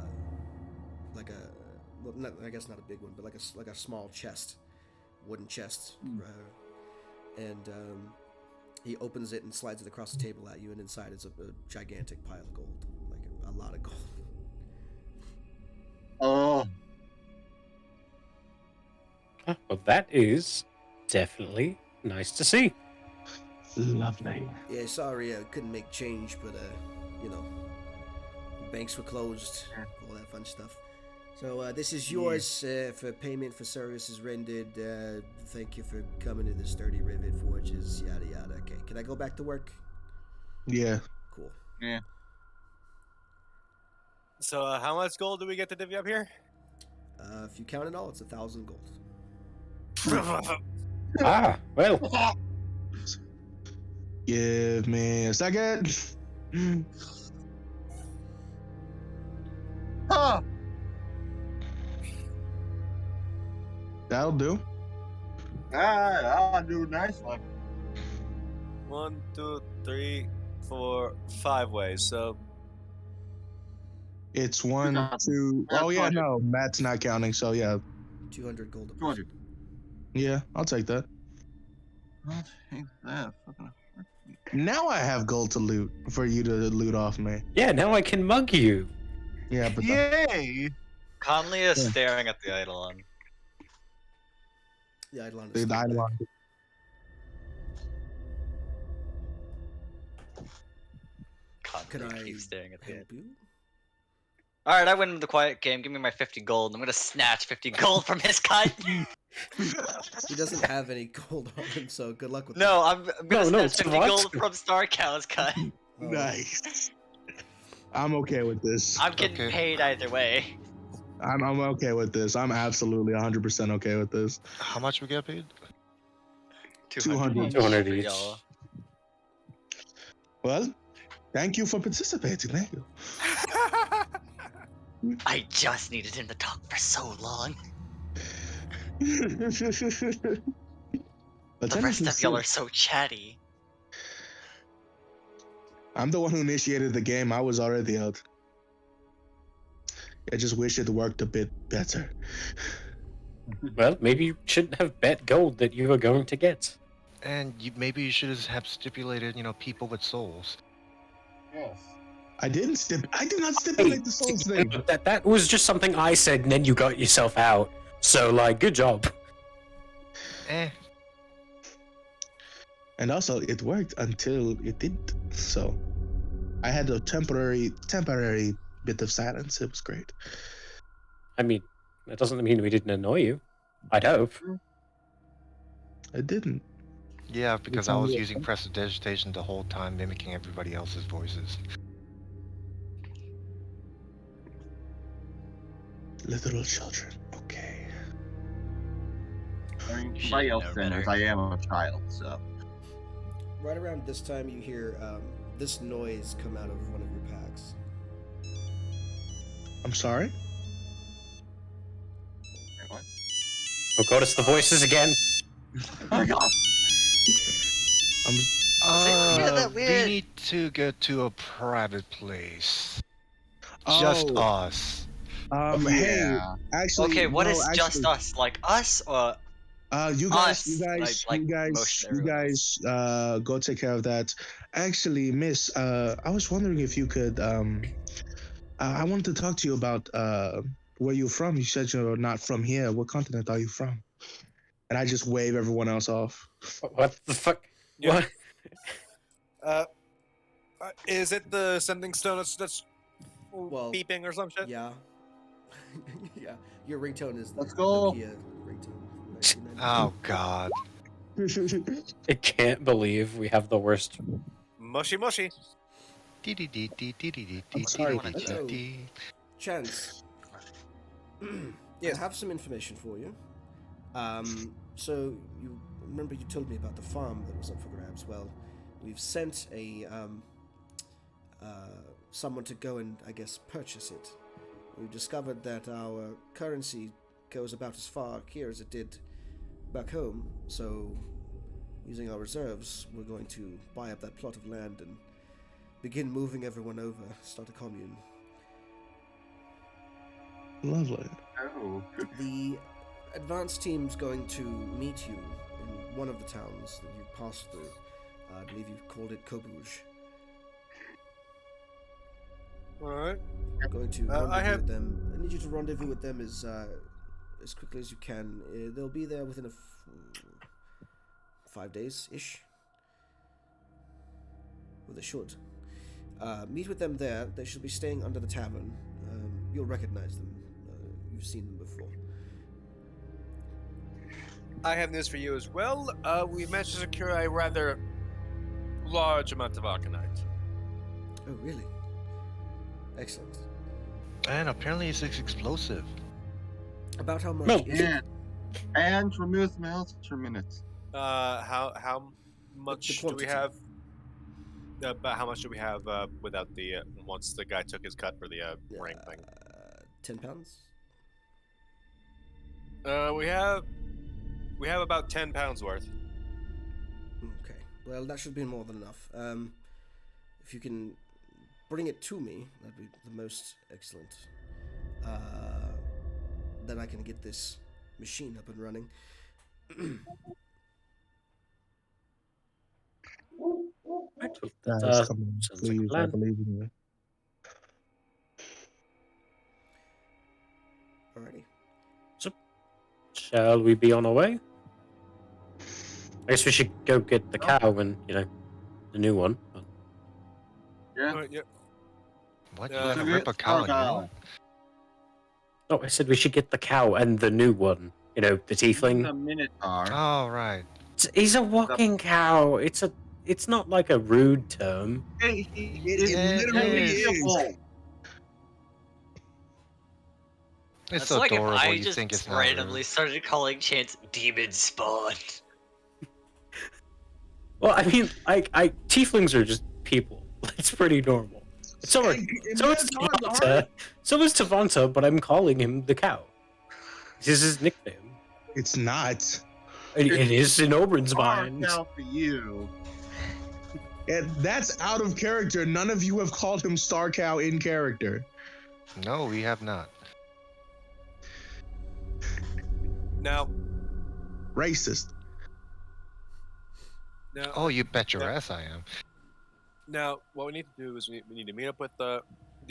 guess not a big one, but like a small chest, wooden chest, and he opens it and slides it across the table at you, and inside is a gigantic pile of gold, like a lot of gold. Oh. Well, that is definitely nice to see. Lovely. Yeah, sorry, I couldn't make change, but banks were closed, all that fun stuff. So this is yours for payment for services rendered. Thank you for coming to the Sturdy Rivet Forges, yada yada. Okay, can I go back to work? Yeah. Cool. Yeah. So how much gold do we get to divvy up here? If you count it all, it's 1,000 gold. Well, Give me a second. Huh. That'll do. Alright, I'll do nice one. 1, 2, 3, 4, 5 ways. So It's 1, 2,000. 2. Oh yeah, 200. no, Matt's not counting. So yeah, 200 gold. a 200. person. yeah, I'll take that. I'll take that. Fucking Now I have gold to loot for you to loot off me. Yeah, now I can mug you. Yeah, but Yay! Conley is Yeah. staring at the Eidolon. The Eidolon the is still Eidolon. back. Can Conley I keeps staring at the help you? Alright, I win the quiet game. Give me my 50 gold. I'm gonna snatch 50 gold from his cut. He doesn't have any gold on him, so good luck with No, I'm gonna No, snatch 50 what? gold from Star Cow's cut. that. Oh, Nice. I'm okay with this. I'm getting Okay. paid either way. I'm okay with this. I'm absolutely 100% okay with this. How much we get paid? 200. 200 for each. y'all. Well, thank you for participating. Thank you. I just needed him to talk for so long. But The rest of y'all are so chatty. I'm the one who initiated the game. I was already out. I just wish it worked a bit better. Well, maybe you shouldn't have bet gold that you were going to get. And maybe you should have stipulated, people with souls. Yes. I did not stipulate the souls thing. That was just something I said, and then you got yourself out. So, like, good job. Eh. And also, it worked until it didn't. So, I had a temporary bit of silence. It was great. I mean, that doesn't mean we didn't annoy you. I'd hope. I didn't. Yeah, because It's I was only a- using prestidigitation the whole time, mimicking everybody else's voices. Literal children. Okay. I mean, Should've by elf known standards, better. I am a child, so. right around this time, you hear this noise come out of one of your packs. I'm sorry. Wait, what? Oh god, it's the voices again. Oh my god! I'm. Yeah, that We weird. need to get to a private place. Just Oh, us. Hey, Yeah. actually. Okay, what no, is just actually, us? Like us or You guys, us? you guys, like you guys, most you everyone guys, go take care of that. Actually, Miss, I was wondering if you could, I wanted to talk to you about, where you're from. You said you're not from here. What continent are you from? And I just wave everyone else off. What the fuck? Yeah. What? Is it the sending stone that's Well, beeping or some shit? Yeah. Yeah. Your ringtone is the Let's go. Nokia ringtone. from 1990. Oh god. I can't believe we have the worst. Mushy mushy. I'm sorry. Hello. Chance. Yes. I have some information for you. So you remember you told me about the farm that was up for grabs. Well, we've sent a someone to go and I guess purchase it. We've discovered that our currency goes about as far here as it did back home. So, using our reserves, we're going to buy up that plot of land and begin moving everyone over. Start a commune. Lovely. Oh. The advanced team's going to meet you in one of the towns that you've passed through. I believe you've called it Kobuj. Alright. Going to I rendezvous have- with them. I need you to rendezvous with them as quickly as you can. They'll be there within 5 days-ish. Well, they should. Meet with them there. They should be staying under the tavern. You'll recognize them. You've seen them before. I have news for you as well. We managed to secure a rather large amount of Arcanite. Oh, really? Excellent. And apparently it's explosive. About how much? No. is it? Yeah. And remove miles per minute. How much do we quantity. have? About how much do we have without the once the guy took his cut for the ring thing? 10 pounds? We have about 10 pounds worth. Okay. Well, that should be more than enough. If you can bring it to me, that'd be the most excellent. Then I can get this machine up and running. Right, well, that Guys, come on, sounds like a please. I plan. believe in you. Alrighty. So, shall we be on our way? I guess we should go get the cow and, the new one. Yeah. Yeah. What? Yeah. You gonna Forget rip a cow a new Starbound. one? No, I said we should get the cow and the new one. The tiefling. The Minotaur. Oh, right. He's a walking cow. It's not like a rude term. Hey, It literally is. It's It's like if adorable. I You just think it's not randomly rude. started calling Chance Demon Spawn. Well, I mean, tieflings are just people. It's pretty normal. So are so is Tavanta. So is Tavanta, but I'm calling him the cow. This is his nickname. It's not. It is in Oberyn's mind. Now for you. That's out of character. None of you have called him Star Cow in character. No, we have not. Now, Racist. Oh, you bet your Yeah. ass I am. Now, what we need to do is we need to meet up with the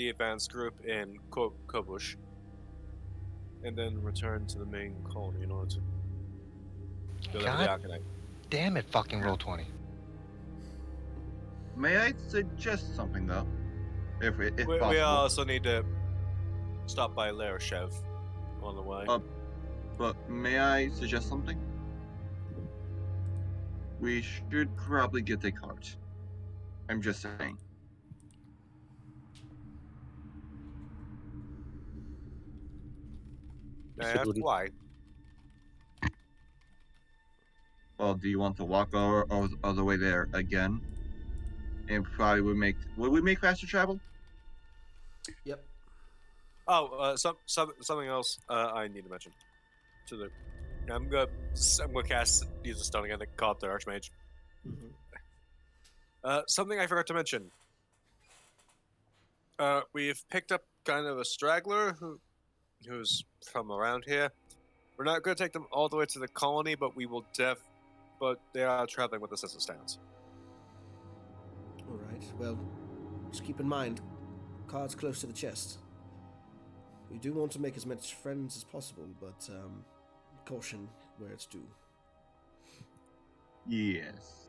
advanced group in Kobush, and then return to the main colony in order to deliver the God. Arcanite. Damn it, fucking roll 20. May I suggest something though? If We possible. also need to stop by Larashev on the way. But may I suggest something? We should probably get a cart. I'm just saying. I asked why. Well, do you want to walk all the way there again? And probably would we make faster travel? Yep. Oh, something else I need to mention. To the, I'm gonna use a stone again to call up the Archmage. Mm-hmm. Something I forgot to mention. We've picked up kind of a straggler who's from around here. We're not gonna take them all the way to the colony, but but they are traveling with us as it stands. All right. Well, just keep in mind, cards close to the chest. We do want to make as much friends as possible, but caution where it's due. Yes.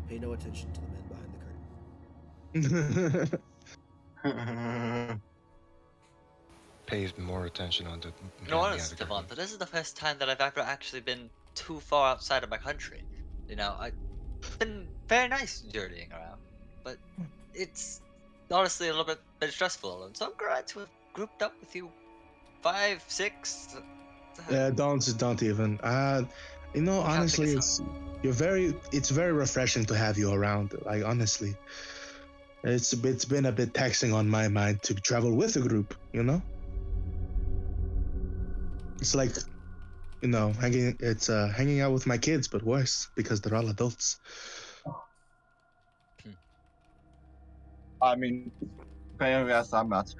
Pay no attention to the men behind the curtain. Pays more attention on the. No, yeah, honest, the curtain. Devonta, this is the first time that I've ever actually been too far outside of my country. It's been very nice journeying around, but it's honestly a little bit stressful. And so I'm glad to have grouped up with you 5, 6. Yeah, don't even. Honestly, it's very refreshing to have you around. Like honestly, it's been a bit taxing on my mind to travel with a group. It's like, hanging out with my kids, but worse because they're all adults. I mean, yes, I'm not.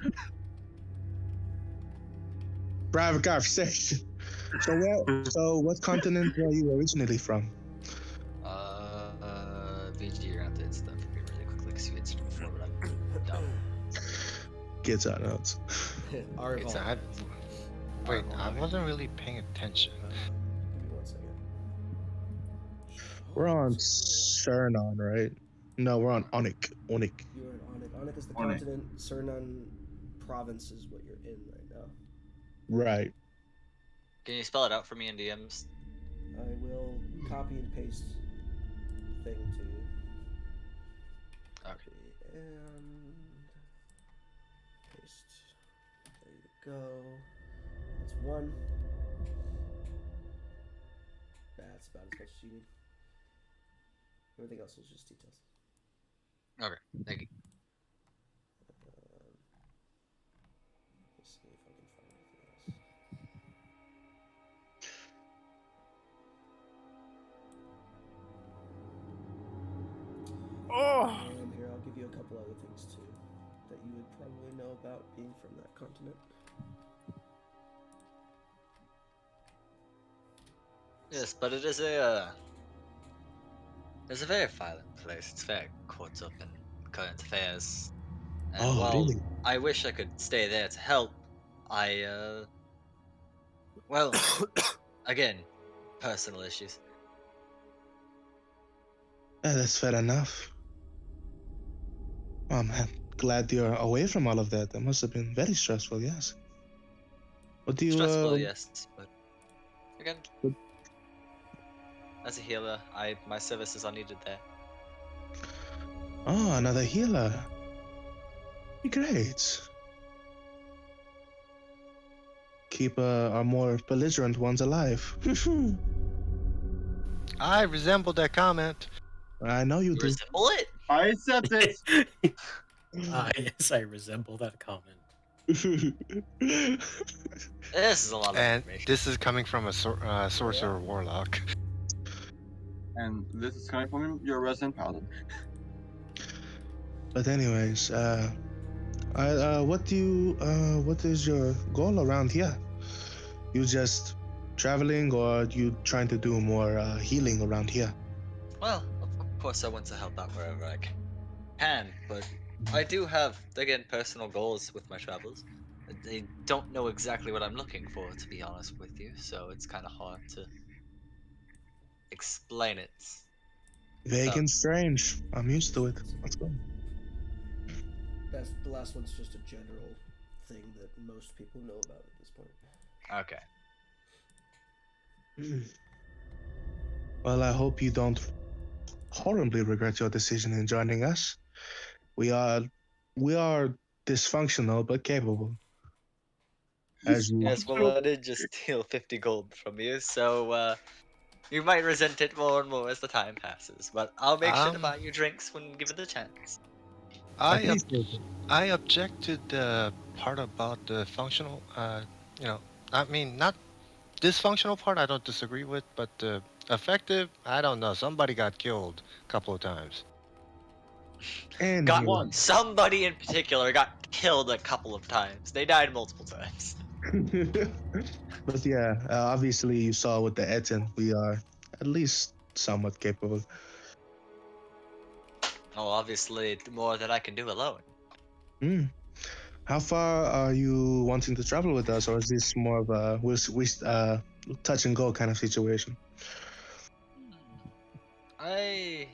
Private conversation. So what continent are you originally from? VG, you're gonna have to hit stuff for me really quickly because you hit stuff before, but I'm dumb. Kids are nuts. It's Wait, I wasn't really paying attention. Give me 1 second. We're on Cernon, right? No, we're on Onik. You're in Onik. Onik is the Onik. continent. Cernan province is what you're in right now. Right. Can you spell it out for me in DMs? I will copy and paste thing to you. Okay. And paste. There you go. That's 1. That's about as much as you need. Everything else is just details. Okay, thank you. Let's see if I can find anything else. you would probably know about being from that continent. Yes, but it's a very violent place. It's very caught up in current affairs. And Oh, while really? I wish I could stay there to help, I well, again, personal issues. Yeah, that's fair enough. Well, I'm glad you're away from all of that. That must have been very stressful, yes. What do you, Stressful, yes, but again, what- as a healer, my services are needed there. oh, another healer. Great. Keep our more belligerent ones alive. I resemble that comment. I know you You do. resemble it. I accept it. Yes, I resemble that comment. This is a lot of And information. this is coming from a sorcerer warlock. And this is coming from your resident paladin. But anyways, what is your goal around here? You just traveling, or you trying to do more healing around here? Well, of course, I want to help out wherever I can, but I do have, again, personal goals with my travels. They don't know exactly what I'm looking for, to be honest with you, so it's kind of hard to explain it. Vague So, and strange. I'm used to it. Let's go. That's the last one's just a general thing that most people know about at this point. okay. Well, I hope you don't horribly regret your decision in joining us. We are we are dysfunctional but capable. As you Yes, well, I did just steal 50 gold from you, so you might resent it more and more as the time passes, but I'll make sure to Um, buy you drinks when given the chance. I ob- appreciate it. I object to the part about the functional. You know, I mean, not dysfunctional part. I don't disagree with, but the effective. I don't know. Somebody got killed a couple of times. And Got you. One. somebody in particular got killed a couple of times. They died multiple times. But yeah, obviously you saw with the Etten, we are at least somewhat capable. Oh, obviously, more than I can do alone. Hmm. How far are you wanting to travel with us, or is this more of a touch and go kind of situation? Hmm.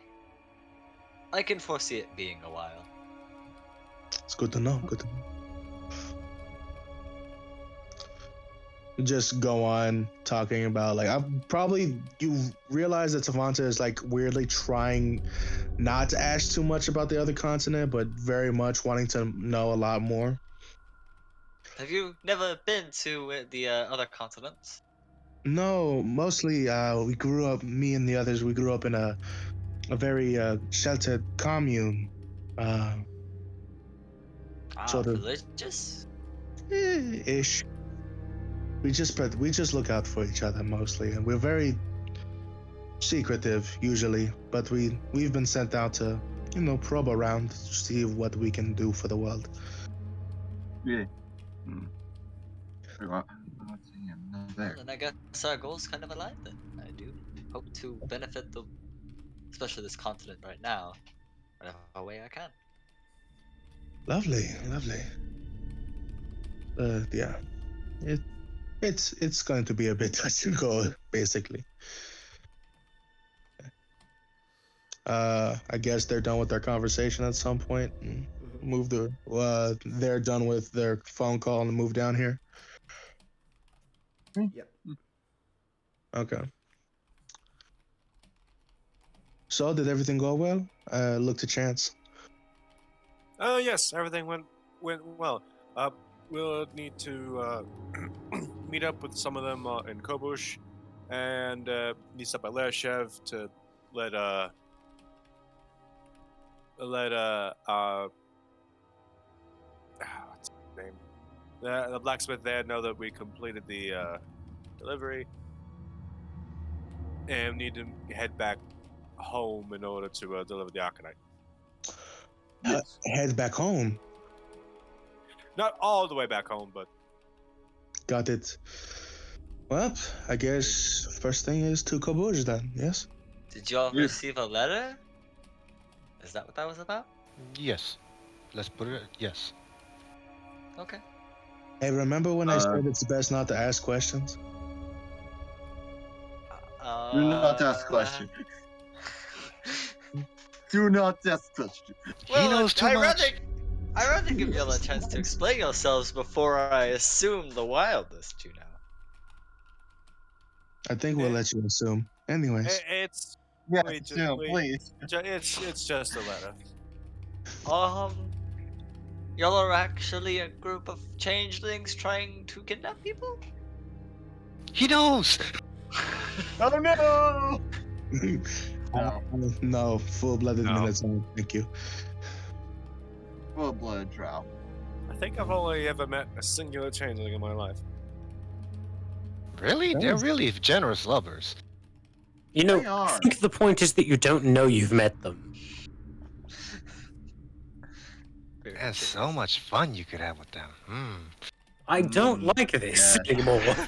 I can foresee it being a while. It's good to know. Good to know. Just go on talking about like I'm probably you realize that Savanta is like weirdly trying not to ask too much about the other continent, but very much wanting to know a lot more. Have you never been to the other continents? No, mostly we grew up. Me and the others, we grew up in a very sheltered commune, uh, Ah, sort of religious? ish. We just look out for each other mostly, and we're very secretive usually. But we've been sent out to probe around to see what we can do for the world. Yeah. Hmm. Let's see, not Well, there. then I guess our goals kind of align then. I do hope to benefit especially this continent right now, whatever way I can. Lovely, lovely. Yeah, it it's going to be a bit touch and go basically. I guess they're done with their conversation at some point. And move the. They're done with their phone call and move down here. Yep. Okay. So did everything go well? Look to Chance. Oh yes, everything went well. We'll need to meet up with some of them in Kobush, and meet up at Lerchev to let let what's his name? The blacksmith there know that we completed the delivery, and need to head back home in order to deliver the Arcanite. Yes. Head back home. Not all the way back home, but Got it. Well, I guess first thing is to Kabuj then, yes? Did y'all Yeah. receive a letter? Is that what that was about? Yes. Let's put it. Yes. Okay. Hey, remember when I Uh, said it's best not to ask questions? Do not ask question. Do not ask question. He knows too much. I'd rather give y'all a chance to explain yourselves before I assume the wildest, you know. I think we'll let you assume. Anyways, it's Yes, we just no, we, please. it's just a letter. Y'all are actually a group of changelings trying to kidnap people? He knows. Oh no! No. no, full-blooded No. Minotaur. Thank you. Full-blooded drow. I think I've only ever met a singular changeling in my life. Really? They're really generous lovers. You know, They I are. think the point is that you don't know you've met them. Very There's so curious. much fun you could have with them. I don't like this yes. anymore. Oh,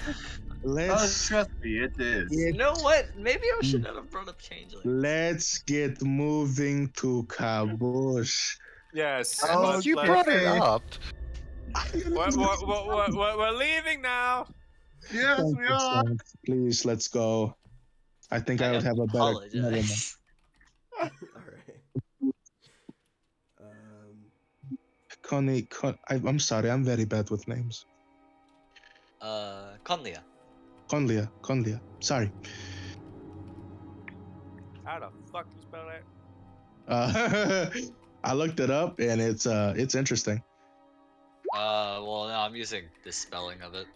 Let's trust me, it is. You get, know what? Maybe I should not have brought up changeling. let's get moving to Kabush. Yes. Oh, You let's- brought it okay. up. We're leaving now. Yes, Thank we you, are. Frank. Please, let's go. I think I would have a better. Never mind. Apologize. All right. I'm sorry, I'm very bad with names. Conlia. Conlia. Sorry. How the fuck you spell that? I looked it up and it's interesting. Well, no, I'm using the spelling of it.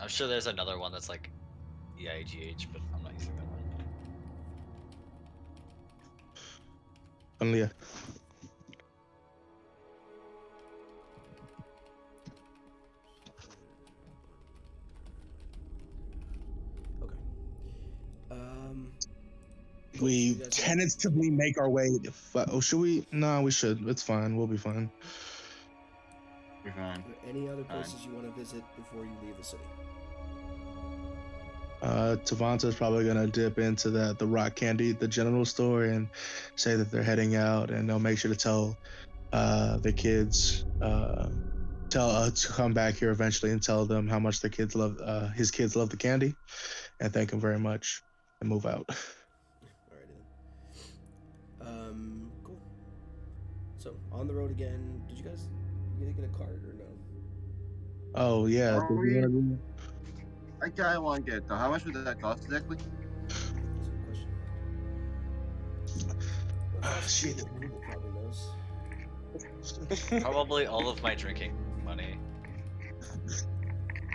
I'm sure there's another one that's like EIGH, but I'm not using that one. Conlia. Okay. We tentatively make our way. Oh, should we? No, we should. It's fine. We'll be fine. We're fine. Are there any other places you want to visit before you leave the city? Tavanta's probably gonna dip into the rock candy, the general store, and say that they're heading out, and they'll make sure to tell the kids to come back here eventually and tell them how much the kids love his kids love the candy, and thank him very much, and move out. Alrighty then. Cool. So on the road again. Did you guys get a cart or no? Oh yeah. Are did we- you wanna do- I kinda want to get it though. How much would that cost exactly? That's a good question. Shit. Google probably knows. Probably all of my drinking money.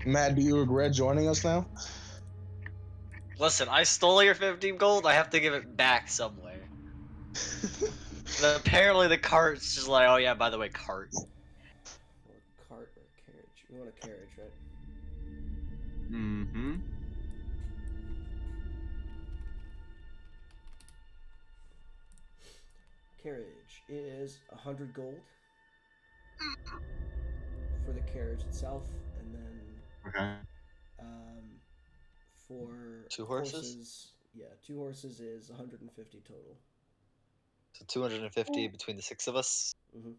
Matt, do you regret joining us now? Listen, I stole your 15 gold. I have to give it back somewhere. But apparently the cart's just like, oh yeah, by the way, cart. Well, a cart or a carriage? You want a carriage, right? Mm-hmm. Carriage is 100 gold for the carriage itself, and then Okay. for Two horses? yeah, 2 horses is 150 total. So 250 between the 6 of us. Mm-hmm.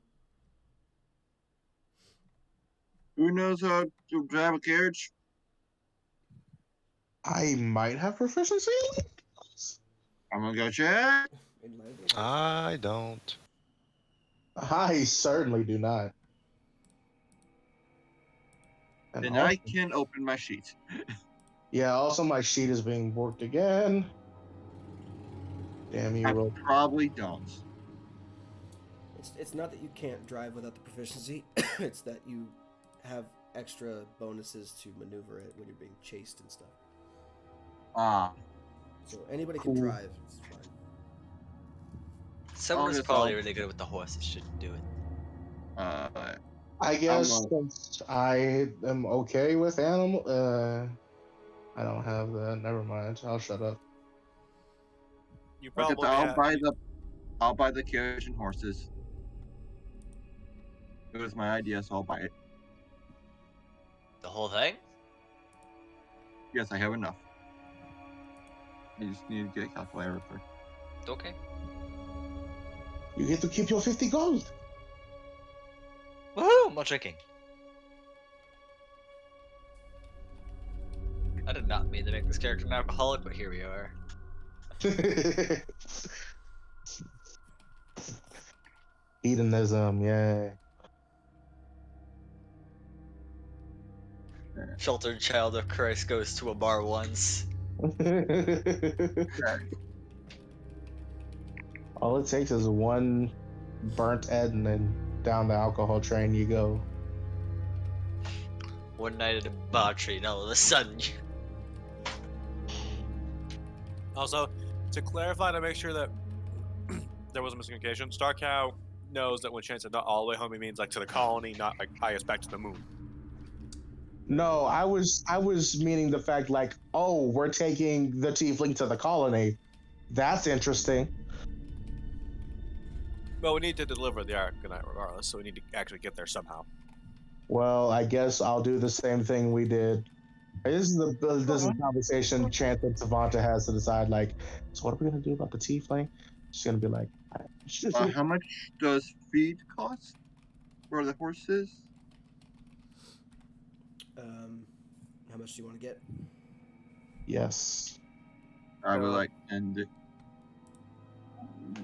Who knows how to drive a carriage? I might have proficiency. I'm gonna go check. In language. I don't. I certainly do not. And Then also, I can open my sheet. yeah, also my sheet is being worked again. Damn you, I roll. probably don't. It's not that you can't drive without the proficiency. It's that you have extra bonuses to maneuver it when you're being chased and stuff. Ah, So anybody can Cool. drive. It's fine. Someone who's guess probably I'll- really good with the horses should do it. I guess I'm, since I am okay with animal, I don't have that. Never mind. I'll shut up. You okay, probably so I'll have, buy I'll buy the carriage and horses. It was my idea, so I'll buy it. The whole thing? Yes, I have enough. I just need to get a calculator quick. Okay. You get to keep your 50 gold. Woohoo! I'm not drinking. I did not mean to make this character an alcoholic, but here we are. Hedonism, yeah. Sheltered child of Christ goes to a bar once. All it takes is one burnt end, and then down the alcohol train you go. One night at a debauchery, and all of a sudden, Also, to clarify, to make sure that there was a miscommunication, Star Cow knows that when Shane said not all the way home, he means like to the colony, not like I guess back to the moon. No, I was meaning the fact like, oh, we're taking the tiefling to the colony. That's interesting. Well, we need to deliver the Arcanite regardless, so we need to actually get there somehow. Well, I guess I'll do the same thing we did. This is a conversation Chance and Savanta has to decide. Like, so what are we gonna do about the tiefling? She's gonna be like, How much does feed cost for the horses? How much do you want to get? yes. I would like and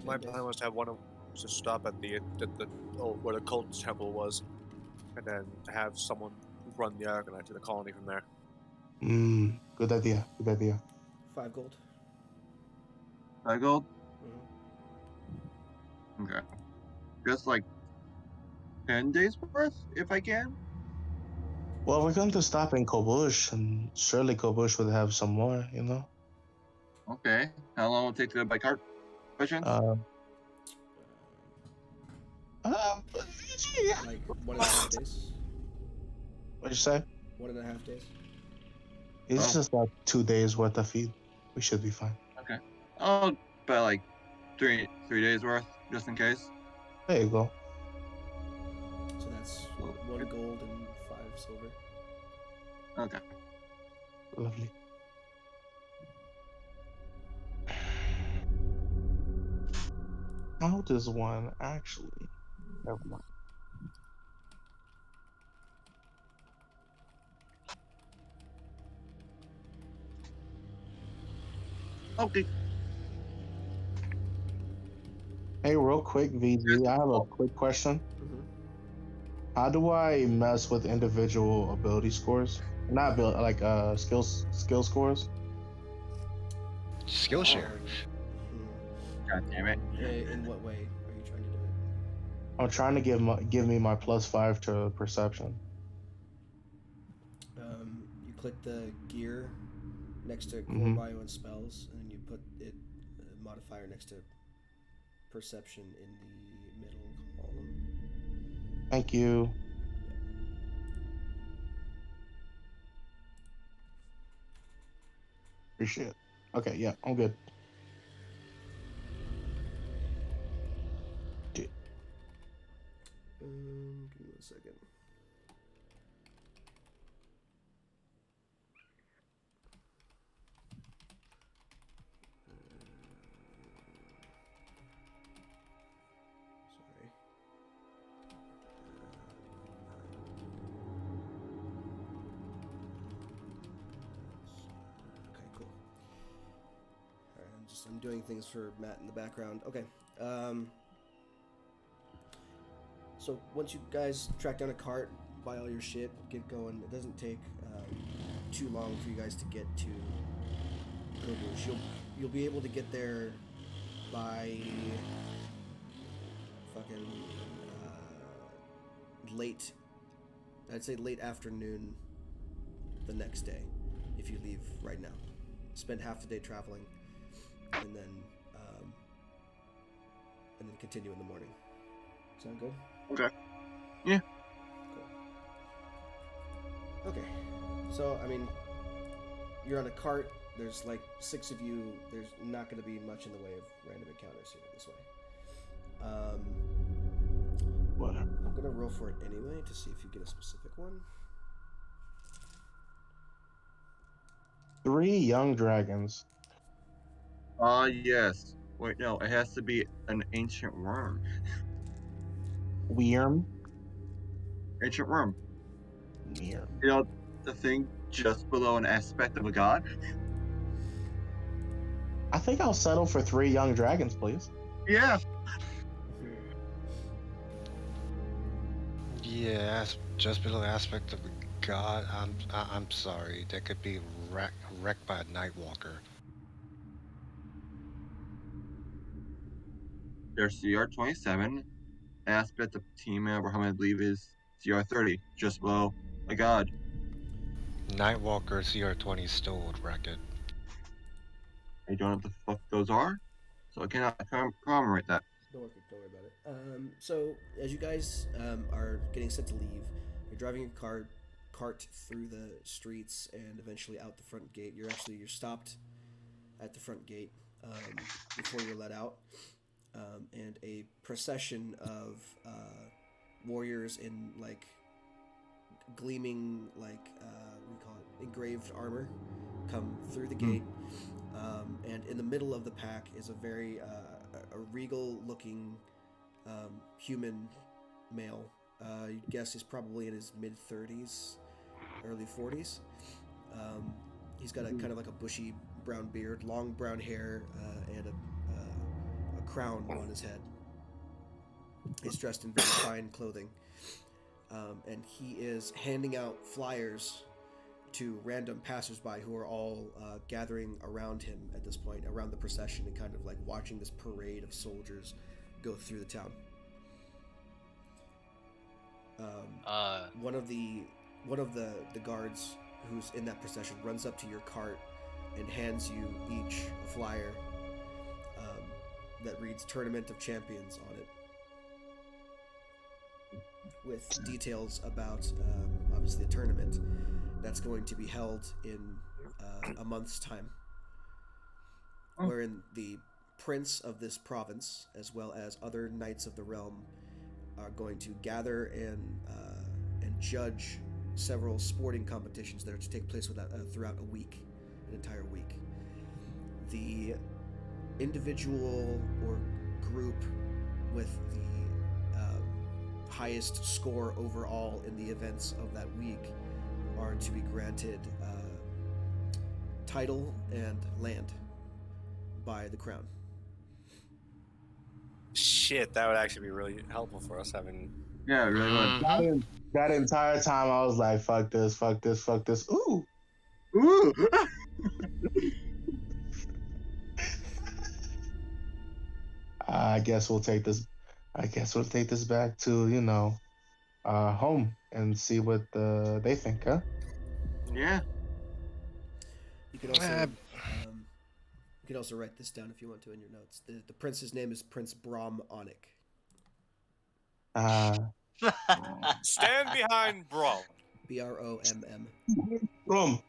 My plan was to have one of to stop at the where the cult temple was, and then have someone run the Arcanite to the colony from there. Good idea. Good idea. 5 gold. 5 gold. Mm-hmm. Okay. Just like 10 days worth, if I can. Well, we're going to stop in Kobush, and surely Kobush would have some more, you know? Okay. How long will it take to go by cart? By chance? Like 1.5 days. What'd you say? 1.5 days. It's just like 2 days worth of feed. We should be fine. Okay. I'll buy like 3 days worth, just in case. There you go. So that's 1 gold and 5 silver. Okay. Lovely. How does one actually? Never mind. Okay. Hey, real quick, VG, I have a quick question. Mm-hmm. How do I mess with individual ability scores? Not ability, like skills scores. Skillshare. God damn it. In what way are you trying to do it? I'm trying to give me my +5 to perception. You click the gear next to core Mhm. bio and spells, and then you put it modifier next to perception in the middle column. Thank you. Appreciate it. Okay, yeah, I'm good. Give me 1 second. Sorry. Okay, cool. All right, I'm doing things for Matt in the background. Okay. So once you guys track down a cart, buy all your shit, get going. It doesn't take too long for you guys to get to Kobush. You'll be able to get there by fucking late. I'd say late afternoon the next day if you leave right now. Spend half the day traveling, and then continue in the morning. Sound good? Okay. Yeah. Cool. Okay. So, I mean, you're on a cart. There's like 6 of you. There's not going to be much in the way of random encounters here this way. Um, Whatever. I'm gonna roll for it anyway to see if you get a specific one. 3 young dragons. Yes. Wait, no, it has to be an ancient worm. Wyrm. Ancient worm. Wyrm. You know, the thing just below an aspect of a god? I think I'll settle for 3 young dragons, please. Yeah. Yeah, just below aspect of the god. I'm sorry. That could be wrecked by a Nightwalker. There's CR27. Aspect of team member, how I believe is CR30, just below a god. Nightwalker CR20 still would wreck it. I don't know what the fuck those are, so I cannot commemorate that. Don't worry about it. So as you guys are getting set to leave, you're driving your cart through the streets and eventually out the front gate. You're stopped at the front gate before you're let out, and a procession of warriors in like gleaming what do you call it, engraved armor come through the gate, and in the middle of the pack is a very a regal looking human male. You'd guess he's probably in his mid 30s, early 40s. He's got a kind of like a bushy brown beard, long brown hair, and a crown on his head. He's dressed in very fine clothing, and he is handing out flyers to random passersby who are all gathering around him at this point, around the procession, and kind of like watching this parade of soldiers go through the town. One of the guards who's in that procession runs up to your cart and hands you each a flyer that reads "Tournament of Champions" on it, with details about obviously a tournament that's going to be held in a month's time, wherein the prince of this province, as well as other knights of the realm, are going to gather and judge several sporting competitions that are to take place throughout a week, an entire week. The individual or group with the highest score overall in the events of that week are to be granted title and land by the crown. Shit, that would actually be really helpful for us having. Yeah, it really would. Mhm. That entire time I was like, fuck this, fuck this, fuck this. Ooh. Ooh! I guess we'll take this. I guess we'll take this back to home and see what they think, huh? Yeah. You can also write this down if you want to in your notes. The prince's name is Prince Brom Onic. Stand behind Brom. Bromm. Boom.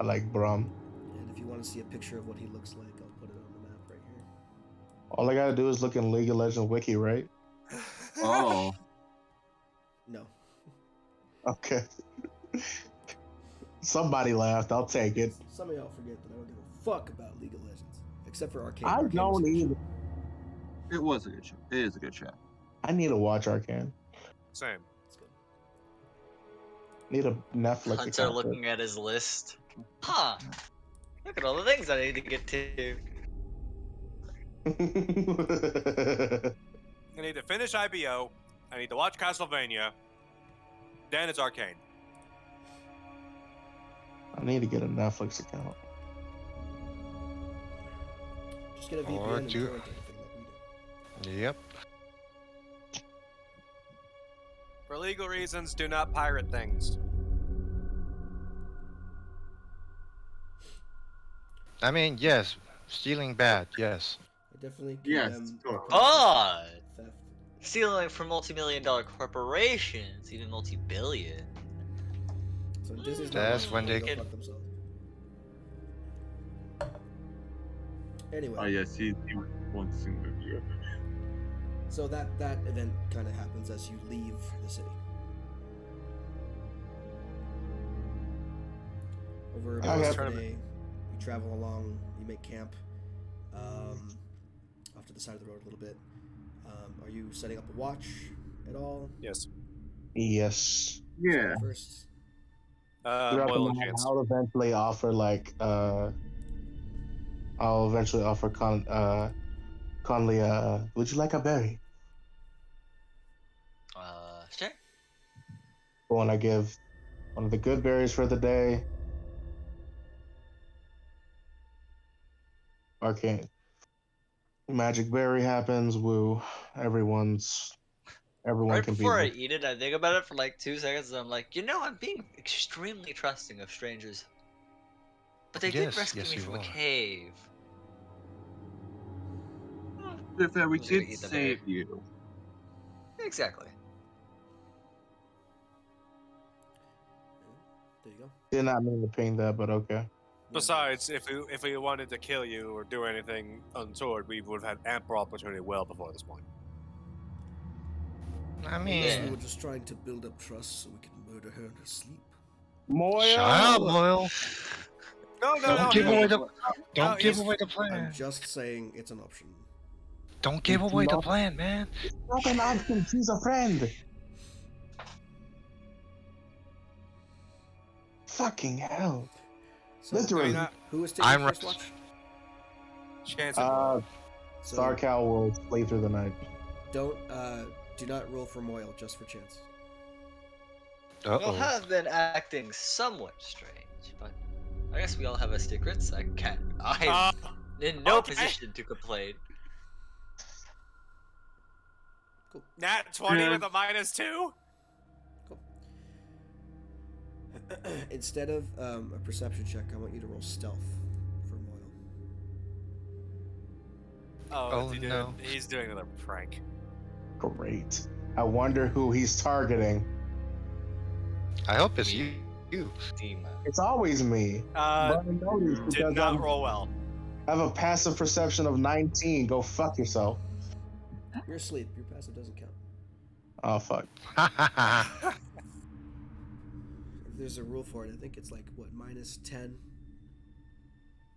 I like Brom. And if you want to see a picture of what he looks like, I'll put it on the map right here. All I gotta do is look in League of Legends wiki, right? Oh. No. Okay. Somebody laughed. I'll take it. Some of y'all forget that I don't give a fuck about League of Legends, except for Arcane. I Arcane don't was a good either. It was a good show. It is a good show. I need to watch Arcane. Same. show. It's good. Need a Netflix Hunter account. looking at his list. Huh. Look at all the things I need to get to. I need to finish IBO. I need to watch Castlevania. Then it's Arcane. I need to get a Netflix account. Just get a VPN Or and do- torrent everything like we do. Yep. For legal reasons, do not pirate things. I mean, yes, stealing bad, yes. I definitely Yes, condemn sure. God! theft. Stealing from multi-million-dollar corporations, even multi-billion. So Disney's not That's watching, when they they go can- fuck themselves. Anyway, Oh yes, he wants to move you. so that event kind of happens as you leave the city. Over I the course have- of the day, you travel along, you make camp off to the side of the road a little bit. Are you setting up a watch at all? Yes. Yes. Yeah. First, Throughout the Moil and night, Chance. I'll eventually offer Conley, would you like a berry? Sure. When I give one of the good berries for the day. Arcane magic berry happens. Woo! Everyone Right can be before I there. eat it, I think about it for like 2 seconds, and I'm like, I'm being extremely trusting of strangers. But they did Yes, rescue yes, me you from a are. cave. To be fair, we I'm just gonna did eat the berry. save you. Exactly. there you go. Did not mean to ping that, but okay. Besides, if we wanted to kill you or do anything untoward, we would have had ample opportunity well before this point. I Unless we mean, were just trying to build up trust so we could murder her in her sleep. shut up, Moil. Moil. No, no, Don't no. give away the No, don't give he's- away the I'm plan. just saying it's an option. Don't give It's away the not- plan, man. Not an option. She's a friend. Fucking hell. So, Literally. who is taking I'm first right. watch? Chance. Uh, So Starcal will play through the night. do not roll for Moil, just for chance. You Uh-oh. have been acting somewhat strange, but I guess we all have our secrets. I'm in no okay. position to complain. Cool. Nat 20 Yeah. with a -2. Cool. Instead of a perception check, I want you to roll stealth for Moil. Oh, Oh, no. He's doing another prank. Great. I wonder who he's targeting. I hope it's Me. you. Team. It's always me. But I noticed Did because not roll well. I have a passive perception of 19. Go fuck yourself. You're asleep. Your passive doesn't count. Oh fuck. If there's a rule for it, I think it's like what -10,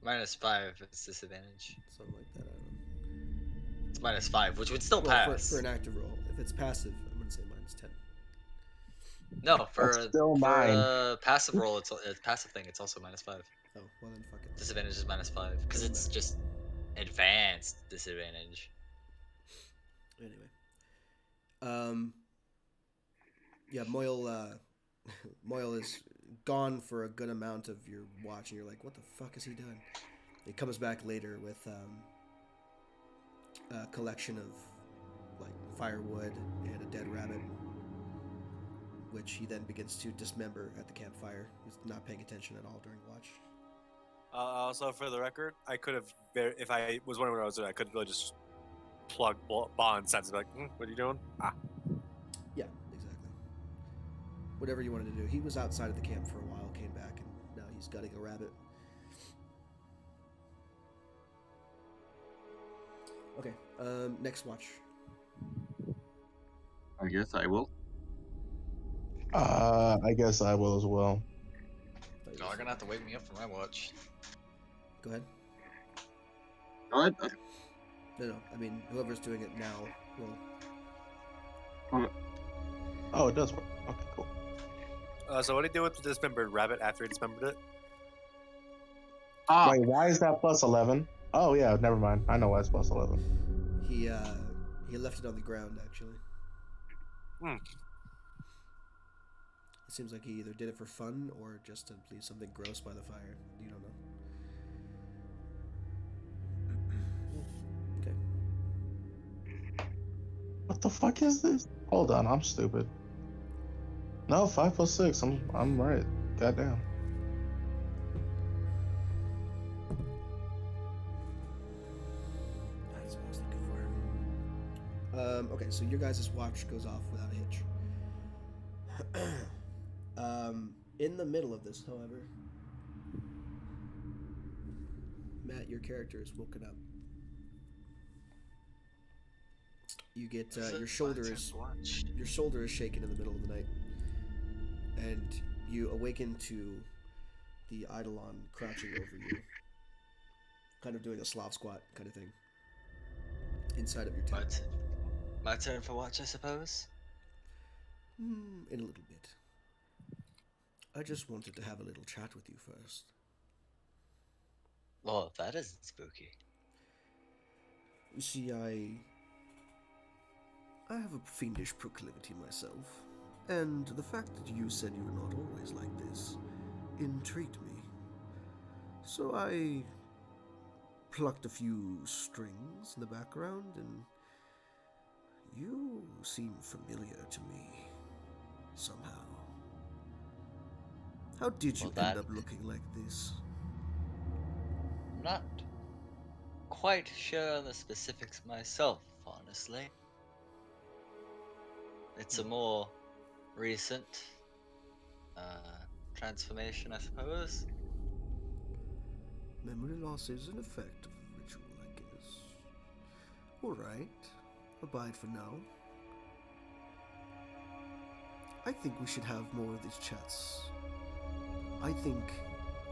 -5 is disadvantage. something like that. I don't know. It's -5, which would still Well, pass. for an active roll. If it's passive, I'm gonna say -10. No, for That's still mine. a passive roll, it's a passive thing. It's also -5. Oh, well then fuck it. Disadvantage is -5 because Doesn't it's matter. just advanced disadvantage. Anyway. Yeah, Moil Moil is gone for a good amount of your watch, and you're like, what the fuck has he done? He comes back later with a collection of like firewood and a dead rabbit, which he then begins to dismember at the campfire. He's not paying attention at all during watch. Also, for the record, I could have, if I was wondering what I was doing, I could have really just plugged bond sets and be like, what are you doing? Ah. Yeah, exactly. Whatever you wanted to do. He was outside of the camp for a while, came back, and now he's gutting a rabbit. Okay, next watch. I guess I will. I guess I will as well. Y'all are gonna have to wake me up for my watch. Go ahead. What? No, I mean, whoever's doing it now will. Oh, it does work. Okay, cool. So what do you do with the dismembered rabbit after he dismembered it? Ah, Wait, why is that +11? Oh yeah, never mind. I know why it's +11. He left it on the ground, actually. Hmm. It seems like he either did it for fun or just to leave something gross by the fire. You don't know. Okay. What the fuck is this? Hold on, I'm stupid. No, 5 + 6. I'm right. Goddamn. That's what I was looking for. Okay, so your guys' watch goes off without a hitch. In the middle of this, however, Matt, your character is woken up You get Is it your my shoulder turn is to watch? shaken in the middle of the night, and you awaken to the Eidolon crouching over you, kind of doing a Slav squat kind of thing inside of your My, tent. t- my turn for watch, I suppose. In a little bit. I just wanted to have a little chat with you first. Well, that isn't spooky. You see, I have a fiendish proclivity myself, and the fact that you said you were not always like this intrigued me. So I plucked a few strings in the background, and you seem familiar to me somehow. How did you Well, end that up looking like this? I'm not quite sure on the specifics myself, honestly. It's a more recent transformation, I suppose. Memory loss is an effect of the ritual, I guess. Alright, abide for now. I think we should have more of these chats. I think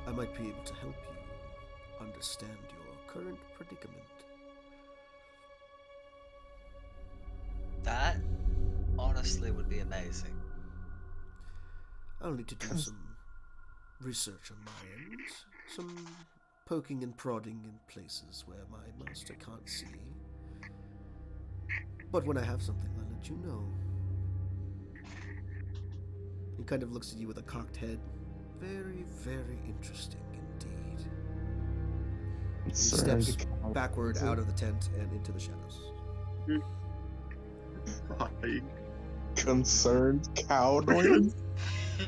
I might be able to help you understand your current predicament. That honestly would be amazing. I'll need to do some research on my end, some poking and prodding in places where my master can't see. But when I have something, I'll let you know. He kind of looks at you with a cocked head. Very, very interesting indeed. And he steps backward out of the tent and into the shadows. Crying. Concerned cow noise.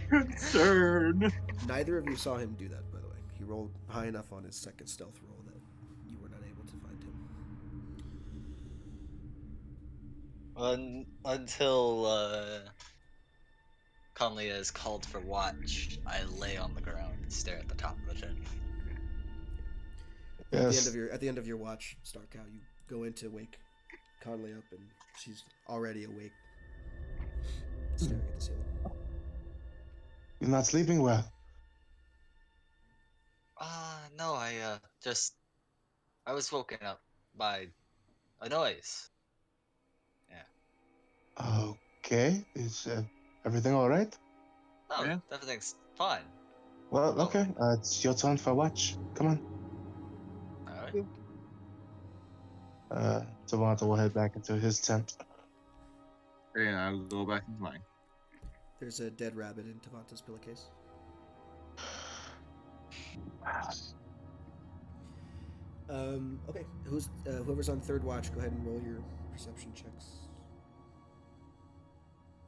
Concern. Neither of you saw him do that, by the way. He rolled high enough on his second stealth roll that you were not able to find him. Until Conley is called for watch, I lay on the ground and stare at the top of the tent. Yes. At the end of your watch, Starcow, you go in to wake Conley up, and she's already awake, staring at the ceiling. You're not sleeping well. No, I was woken up by a noise. Yeah. Okay. Is everything all right? No, Yeah. everything's fine. Well, Oh. okay. It's your turn for watch. Come on. Alright. Toronto will head back into his tent. And I'll go back into mine. There's a dead rabbit in Tavanta's pillowcase. Okay. Whoever's on third watch, go ahead and roll your perception checks.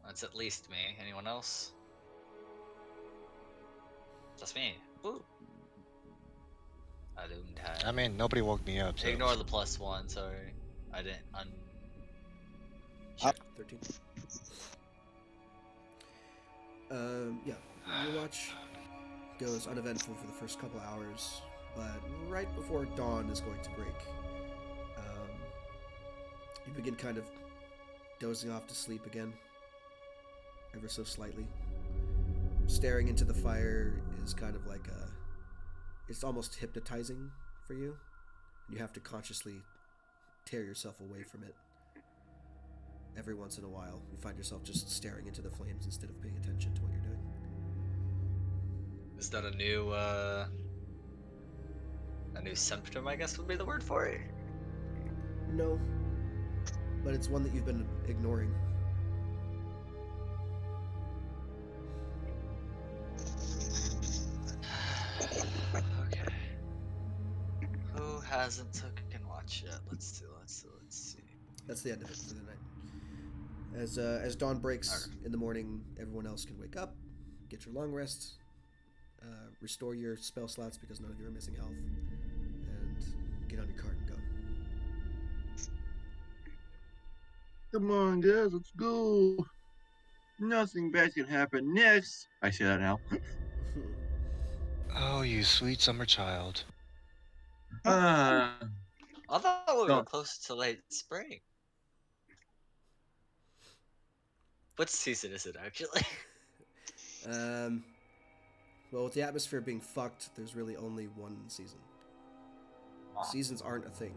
That's at least me. Anyone else? Just me. Ooh. I didn't have. I mean, nobody woke me up. So. Ignore the +1, sorry. I didn't 13. Yeah. Your watch goes uneventful for the first couple hours, but right before dawn is going to break, you begin kind of dozing off to sleep again, ever so slightly. Staring into the fire is kind of like it's almost hypnotizing for you. You have to consciously tear yourself away from it. Every once in a while, you find yourself just staring into the flames instead of paying attention to what you're doing. Is that a new symptom, I guess would be the word for it? No, but it's one that you've been ignoring. Okay. Who hasn't taken watch yet? Let's see. That's the end of it for the night. As dawn breaks in the morning, everyone else can wake up, get your long rest, restore your spell slots because none of you are missing health, and get on your cart and go. Come on, guys, let's go. Nothing bad can happen next. I say that now. Oh, you sweet summer child. I thought we were No. close to late spring. What season is it actually? Well, with the atmosphere being fucked, there's really only one season. Seasons aren't a thing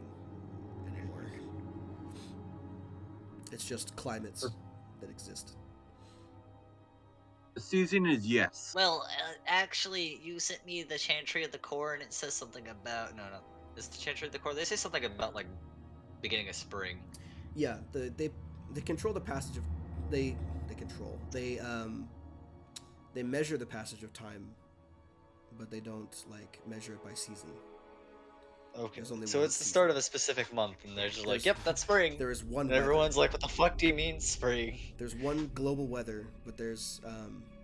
anymore. It's just climates that exist. The season is yes. Well, actually, you sent me the Chantry of the Core, and it says something about no. It's the Chantry of the Core. They say something about like beginning of spring. Yeah, they control the passage of they control they measure the passage of time, but they don't like measure it by season. Okay. There's only So one it's the start season. of a specific month, and they're just like, There's- "Yep, that's spring." There is one. And everyone's like, "What the fuck do you mean spring?" There's one global weather, but there's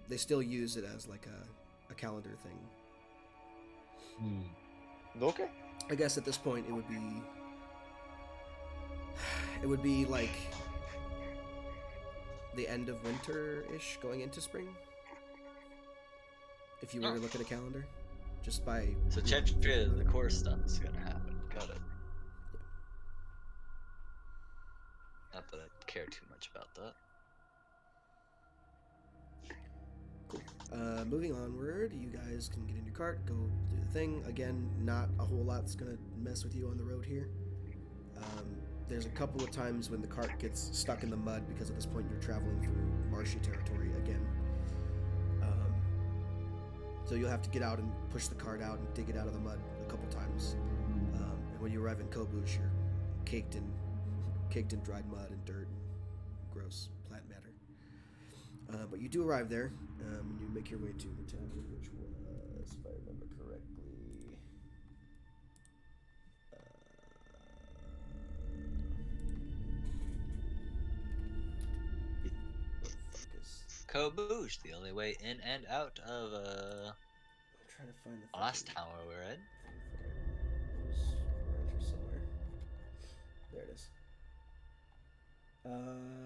they still use it as like a calendar thing. Okay. I guess at this point it would be like the end of winter-ish going into spring. If you were to look at a calendar, just by So Chantry of the Core stuff is gonna happen. Got it. Not that I care too much about that. Moving onward, you guys can get in your cart, go do the thing. Again, not a whole lot's gonna mess with you on the road here. There's a couple of times when the cart gets stuck in the mud because at this point you're traveling through marshy territory again. So you'll have to get out and push the cart out and dig it out of the mud a couple times. And when you arrive in Kobush, you're caked in dried mud and dirt and gross plant matter. But you do arrive there, and you make your way to the tavern, which was, if I remember correctly, what the fuck is? Koboosh, the only way in and out of I'm trying to find the last fucking town where we're in. thing for it. It was around here somewhere. There it is.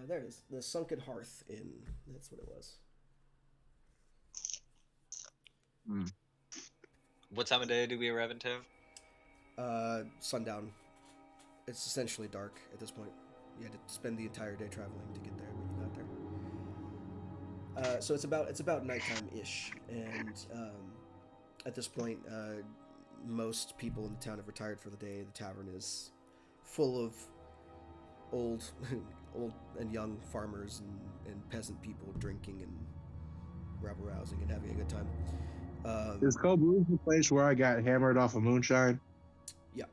There it is. The Sunken Hearth Inn. That's what it was. What time of day do we arrive in town? Sundown. It's essentially dark at this point. You had to spend the entire day traveling to get there, but you got there. So it's about nighttime ish, and at this point, most people in the town have retired for the day. The tavern is full of old and young farmers and peasant people drinking and rabble rousing and having a good time. Is Kobu the place where I got hammered off of moonshine? Yeah,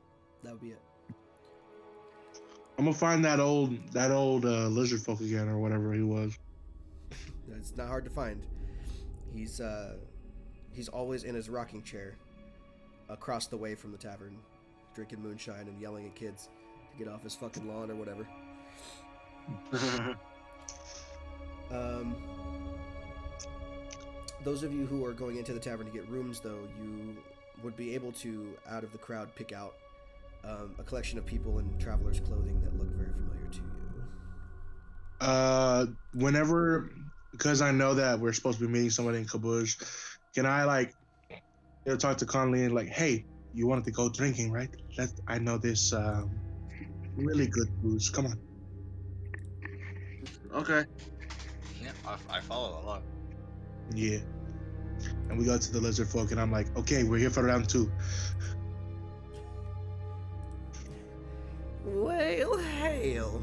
that would be it. I'm gonna find that old lizard folk again or whatever he was. It's not hard to find. He's always in his rocking chair across the way from the tavern, drinking moonshine and yelling at kids to get off his fucking lawn or whatever. Those of you who are going into the tavern to get rooms, though, you would be able to, out of the crowd, pick out a collection of people in travelers' clothing that look very familiar to you. Whenever, because I know that we're supposed to be meeting somebody in Kabush, can I talk to Conley and hey, you wanted to go drinking, right? I know this really good booze. Come on. Okay. Yeah, I follow along. Yeah. And we go to the lizard folk, and I'm like, okay, we're here for round 2. Well, hell.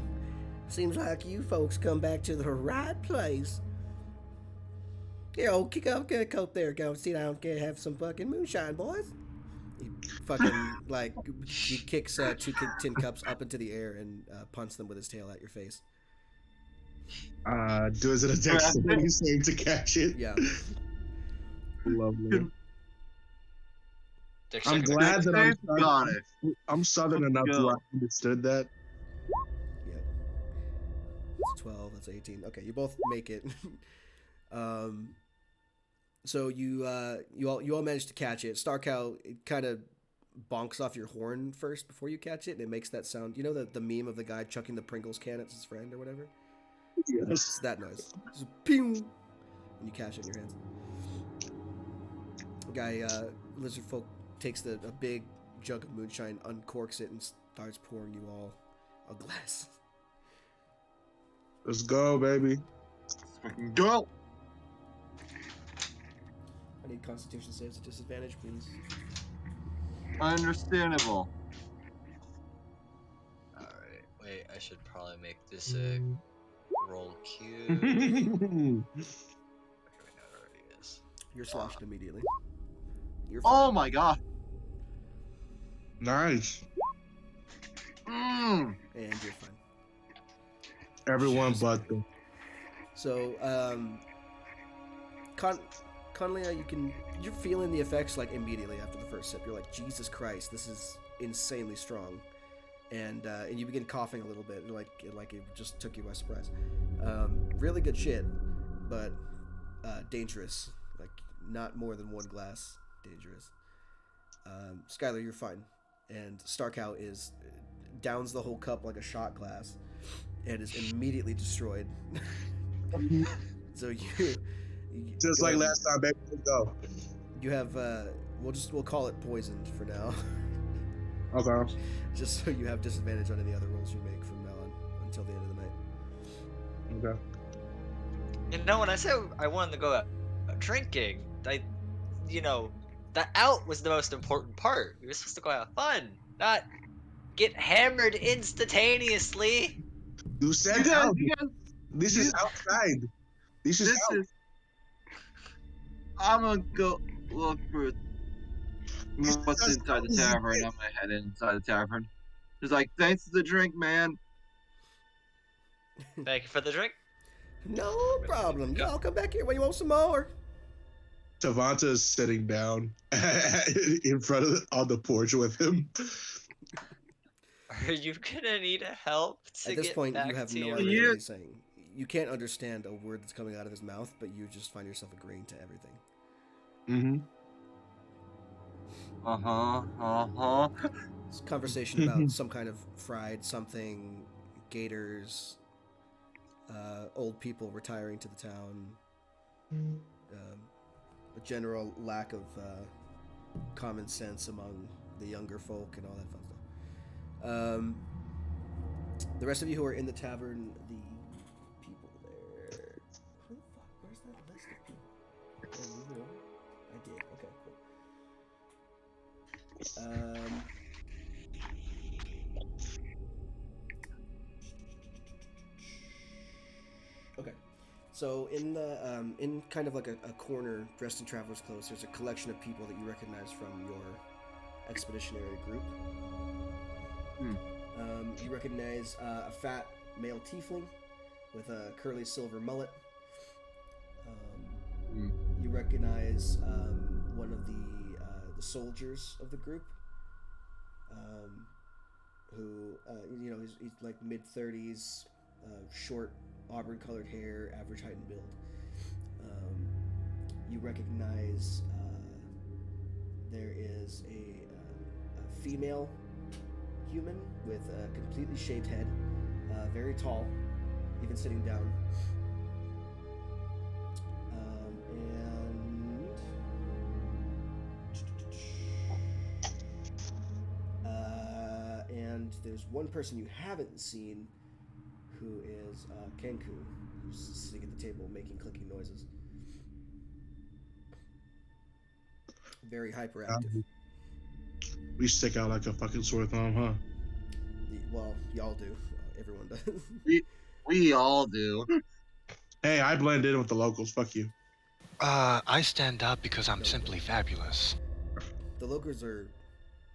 Seems like you folks come back to the right place. Here, kick up, get a coat there, go sit down, get have some fucking moonshine, boys. He fucking, he kicks two tin cups up into the air and punts them with his tail at your face. Does it a dexterity save to catch it? Yeah. Lovely. I'm glad that I'm southern enough to I understood that. Yeah. That's 12, that's 18. Okay, you both make it. So you all managed to catch it. Starcow, it kind of bonks off your horn first before you catch it, and it makes that sound. You know the meme of the guy chucking the Pringles can at his friend or whatever? Yes. It's that noise. Just pew! And you catch it in your hands. The guy, lizard folk, takes a big jug of moonshine, uncorks it, and starts pouring you all a glass. Let's go, baby. fucking go. I need Constitution saves at disadvantage, please. Understandable. Alright, wait, I should probably make this a roll Q. Okay, wait, no, it already is. You're sloshed immediately. You're Oh fine. my god. Nice. Mmm. And you're fine. Everyone Just but barely. the. So, Conlia, you're feeling the effects like immediately after the first sip. You're like, Jesus Christ, this is insanely strong, and you begin coughing a little bit, like it just took you by surprise. Really good shit, but dangerous. Like not more than one glass, dangerous. Skylar, you're fine, and Starcow is downs the whole cup like a shot glass, and is immediately destroyed. So you Just go like ahead last time, baby. Let's go. you have we'll call it poisoned for now. Okay. Just so you have disadvantage on any other rolls you make from now on until the end of the night. Okay. You know, when I said I wanted to go out drinking, the out was the most important part. We were supposed to go have fun, not get hammered instantaneously. You said You guys, out. you guys, This is you- outside. This is this out. is. I'm gonna go look for This what's is as inside out the as it tavern. I'm gets. gonna head inside the tavern. Just like, thanks for the drink, man. Thank you for the drink. No problem. Y'all come back here when you want some more. Tavanta is sitting down in front of on the porch with him. Are you gonna need help to At this get point, back you have to no your idea Yeah. what he's saying. You can't understand a word that's coming out of his mouth, but you just find yourself agreeing to everything. Mm-hmm. It's a conversation about some kind of fried something, gators, old people retiring to the town, a general lack of common sense among the younger folk, and all that fun stuff. The rest of you who are in the tavern, the people there. Who the fuck? Where's that list of people? Oh, you? I did. Okay, cool. Okay. So in the in kind of like a corner dressed in traveler's clothes, there's a collection of people that you recognize from your expeditionary group. You recognize a fat male tiefling with a curly silver mullet. You recognize one of the soldiers of the group, who he's like mid-30s, short auburn-colored hair, average height and build. You recognize there is a female human with a completely shaved head, very tall, even sitting down. And there's one person you haven't seen, who is Kenku, who's sitting at the table making clicking noises. Very hyperactive. We stick out like a fucking sore thumb, huh? Well, y'all do. Everyone does. We all do. Hey, I blend in with the locals. Fuck you. I stand out because I'm No. simply fabulous. The locals are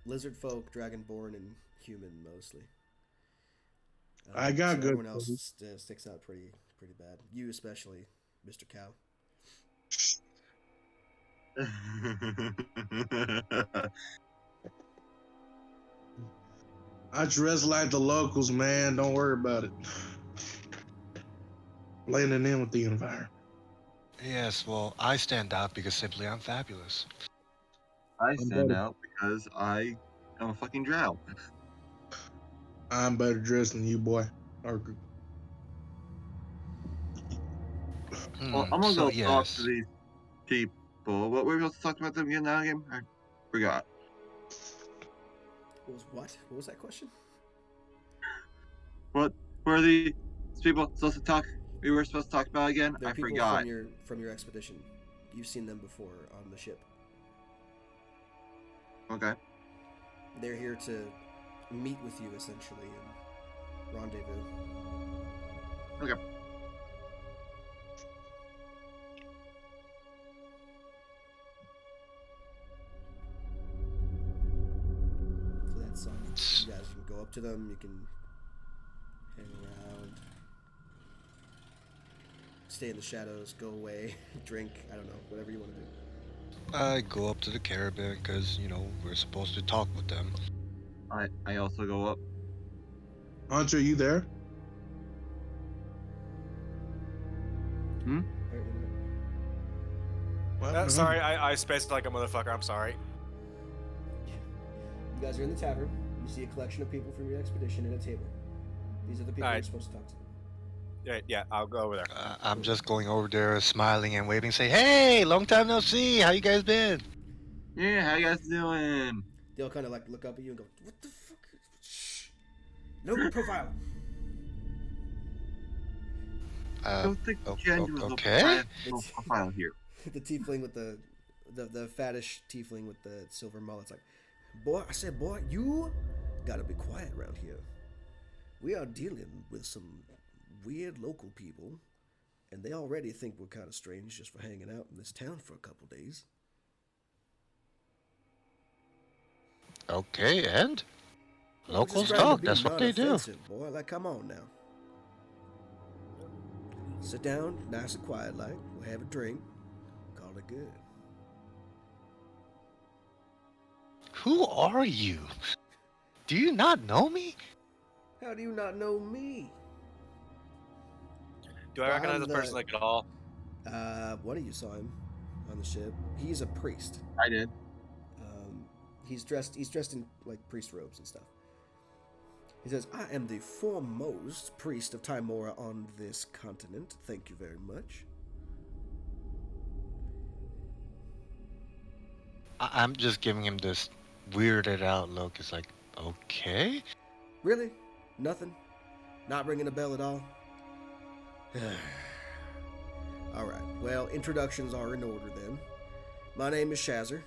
lizard folk, dragonborn, and human mostly. I got good Everyone else clothes. sticks out pretty bad. You especially, Mr. Cow. I dress like the locals, man. Don't worry about it. Blending in with the environment. Yes, well, I stand out because simply I'm fabulous. I stand better. out because I am a fucking drow. I'm better dressed than you, boy. Or, Well, I'm gonna so go talk to yes. these people. What were we supposed to talk about them again now again? I forgot. What? What was that question? What were these people supposed to talk we were supposed to talk about again? They're I people forgot. from your expedition. You've seen them before on the ship. Okay. They're here to meet with you essentially and rendezvous. Okay. So that's you guys can go up to them. You can hang around, stay in the shadows, go away, drink. I don't know, whatever you want to do. I go up to the caravan because, we're supposed to talk with them. I also go up. Andre, you there? Apparently not. Well, Sorry, I spaced like a motherfucker. I'm sorry. You guys are in the tavern. You see a collection of people from your expedition at a table. These are the people you're Alright. supposed to talk to. Yeah, I'll go over there. I'm just going over there, smiling and waving, say, "Hey, long time no see. How you guys been?" Yeah, how you guys doing? They'll kind of like look up at you and go, "What the fuck? Shh. No profile." I don't think Jen was Okay. no profile here. The tiefling with the fattish tiefling with the silver mullet's like, "Boy, I said, boy, you gotta be quiet around here. We are dealing with some weird local people, and they already think we're kind of strange just for hanging out in this town for a couple days." Okay, and We're just locals trying to talk. be That's what they do. non-offensive, boy. Like, come on now. Sit down, nice and quiet, like. We'll have a drink. Call it good. Who are you? Do you not know me? How do you not know me? Do I recognize this person like at all? One of you saw him on the ship. He's a priest. I did. He's dressed in like priest robes and stuff. He says, "I am the foremost priest of Timora on this continent. Thank you very much." I'm just giving him this weirded out look. It's like, okay. Really? Nothing? Not ringing a bell at all? Alright, well, introductions are in order then. My name is Shazzer.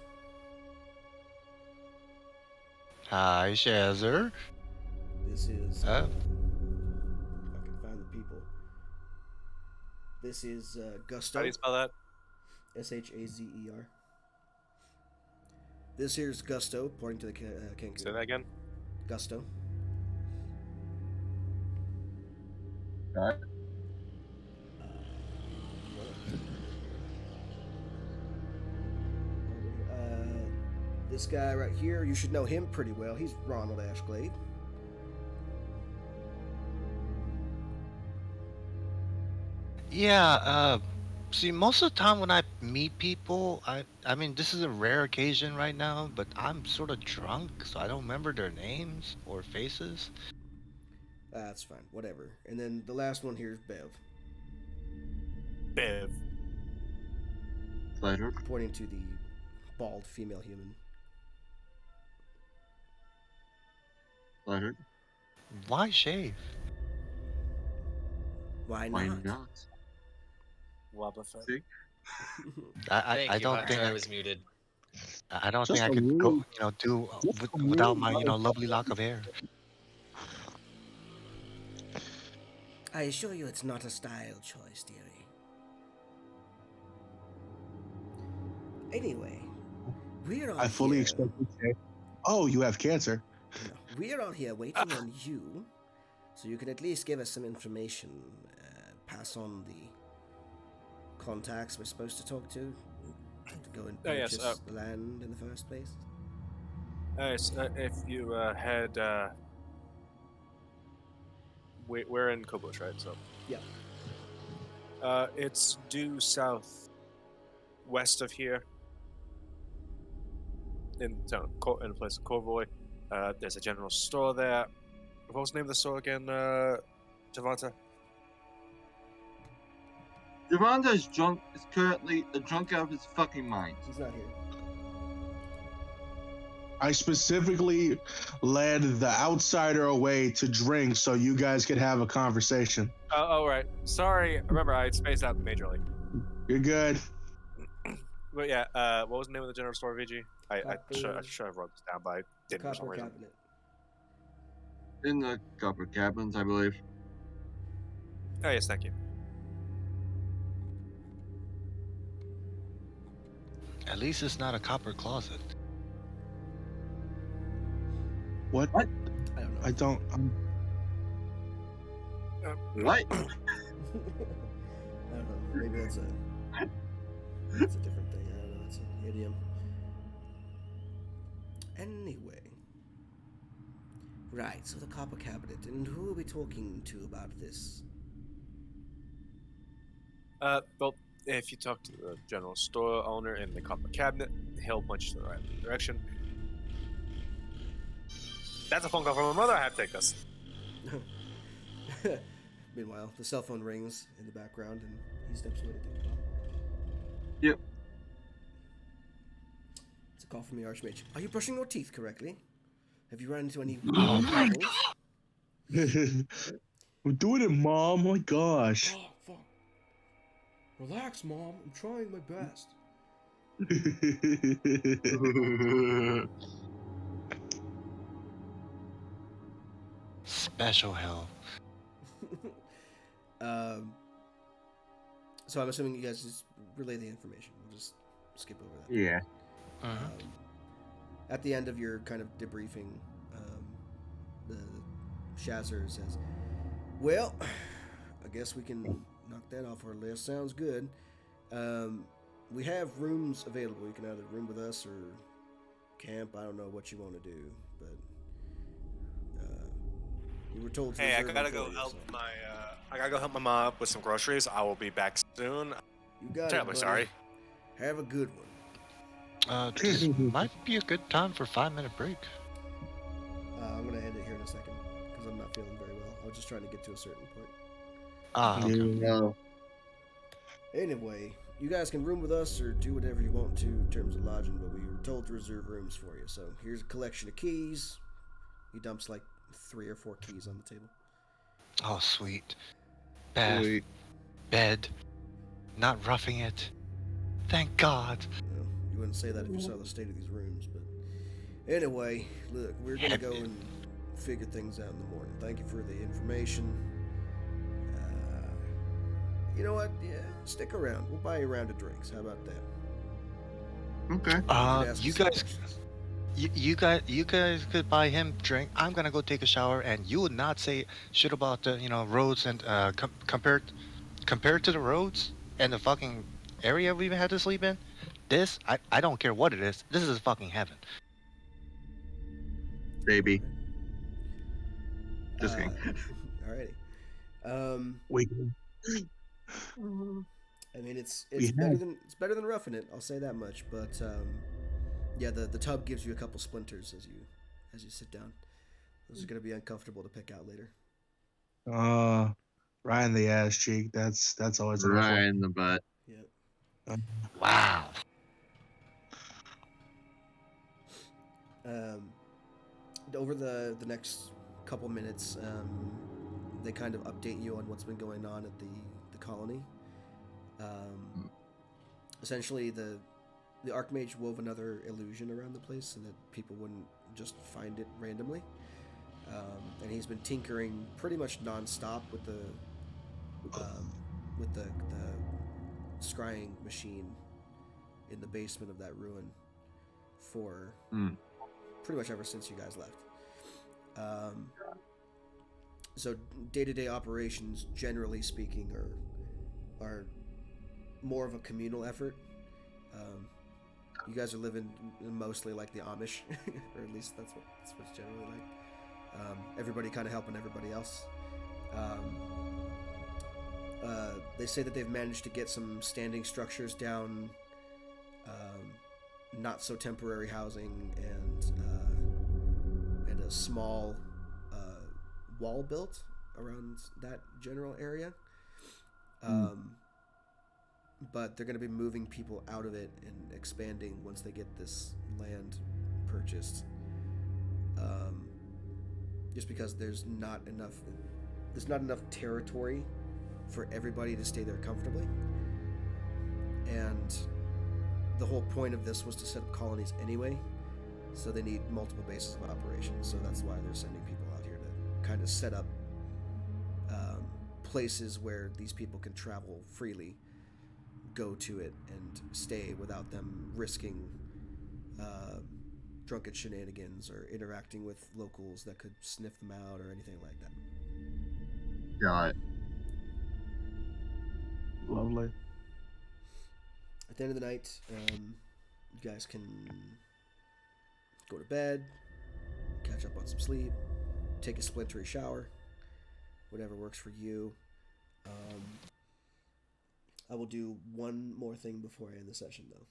Hi, Shazzer. This is... if I can find the people. This is Gusto. How do you spell that? Shazer. This here's Gusto, pointing to the Cancun. Say that again. Gusto. Got it. This guy right here, you should know him pretty well. He's Ronald Ashglade. Yeah, see, most of the time when I meet people, I mean, this is a rare occasion right now, but I'm sort of drunk, so I don't remember their names or faces. That's fine, whatever. And then the last one here is Bev, Bev. Pleasure. pointing to the bald female human. Pleasure. Why shave? Why Why not? not? Wobbuffet. See? Thank I you, don't Hunter. think I was muted. I don't Just think I a could go, really- do just a without really my, nice- lovely lock of hair. I assure you it's not a style choice, dearie. Anyway, we're all I fully here. expect you to say, "Oh, you have cancer." No, we're all here waiting on you, so you can at least give us some information, pass on the contacts we're supposed to talk to go and Oh, yes, purchase the land in the first place. If you head, we're in Kobush, right? So Yeah. it's due south west of here, in town, in a place called Corvoy. There's a general store there. What was the name of the store again, Javanta? Javanda is drunk. Is currently drunk out of his fucking mind. He's not here. I specifically led the outsider away to drink so you guys could have a conversation. Oh, right. Sorry. Remember, I spaced out majorly. You're good. But yeah, what was the name of the general store, VG? I Copper, should have wrote this down, but I the didn't for some copper reason. cabinet. In the copper cabins, I believe. Oh yes, thank you. At least it's not a copper closet. What? What? I don't know. I don't. What? I don't know. Maybe that's a different thing. I don't know. That's an idiom. Anyway. Right, so the copper cabinet. And who are we talking to about this? Well, if you talk to the general store owner in the copper cabinet, he'll point you to the right direction. That's a phone call from my mother. I have to take this. Meanwhile, the cell phone rings in the background and he steps away to take the call. Yep. It's a call from the Archmage. Are you brushing your teeth correctly? Have you run into any problems? I'm doing it, Mom. Oh my gosh. Oh, fuck. Relax, Mom. I'm trying my best. Special help. So I'm assuming you guys just relay the information. We'll just skip over that. Yeah. At the end of your kind of debriefing, the Shazzer says, "Well, I guess we can knock that off our list. Sounds good. We have rooms available. You can either room with us or camp. I don't know what you want to do, but you were told to Hey, I reserve gotta it go for you, help so. I gotta go help my mom with some groceries. I will be back soon. You got Terribly it, buddy. sorry. Have a good one." This might be a good time for a 5-minute break. I'm gonna end it here in a second because I'm not feeling very well. I was just trying to get to a certain point. Okay. No. Anyway, you guys can room with us or do whatever you want to in terms of lodging, but we were told to reserve rooms for you. So here's a collection of keys. He dumps like 3 or 4 keys on the table. Oh, sweet. Bath, Sweet. bed, not roughing it. Thank God. Well, you wouldn't say that if you saw the state of these rooms, but anyway, look, we're gonna go and figure things out in the morning. Thank you for the information. You know what? Yeah, stick around. We'll buy you a round of drinks. How about that? Okay. You could ask You us some guys, questions. you guys could buy him drink. I'm gonna go take a shower, and you would not say shit about the roads and compared to the roads and the fucking area we even had to sleep in. This I don't care what it is. This is fucking heaven. Baby. Just kidding. Alrighty. Wait. I mean, it's We better than roughing it. I'll say that much. But yeah, the tub gives you a couple splinters as you sit down. Those are gonna be uncomfortable to pick out later. Right in the ass cheek. That's always Right in the butt. Yep. Wow. Over the next couple minutes, they kind of update you on what's been going on at the colony. Essentially, the Archmage wove another illusion around the place so that people wouldn't just find it randomly. And he's been tinkering pretty much non-stop with the scrying machine in the basement of that ruin for pretty much ever since you guys left. So day-to-day operations, generally speaking, are more of a communal effort. You guys are living mostly like the Amish, or at least that's what it's generally like. Everybody kind of helping everybody else. They say that they've managed to get some standing structures down, not so temporary housing, and a small wall built around that general area. But they're going to be moving people out of it and expanding once they get this land purchased, just because there's not enough territory for everybody to stay there comfortably, and the whole point of this was to set up colonies anyway, so they need multiple bases of operations. So that's why they're sending people out here to kind of set up places where these people can travel freely, go to it, and stay without them risking drunken shenanigans or interacting with locals that could sniff them out or anything like that. Got it. Lovely. At the end of the night, you guys can go to bed, catch up on some sleep, take a splintery shower, whatever works for you. I will do one more thing before I end the session, though,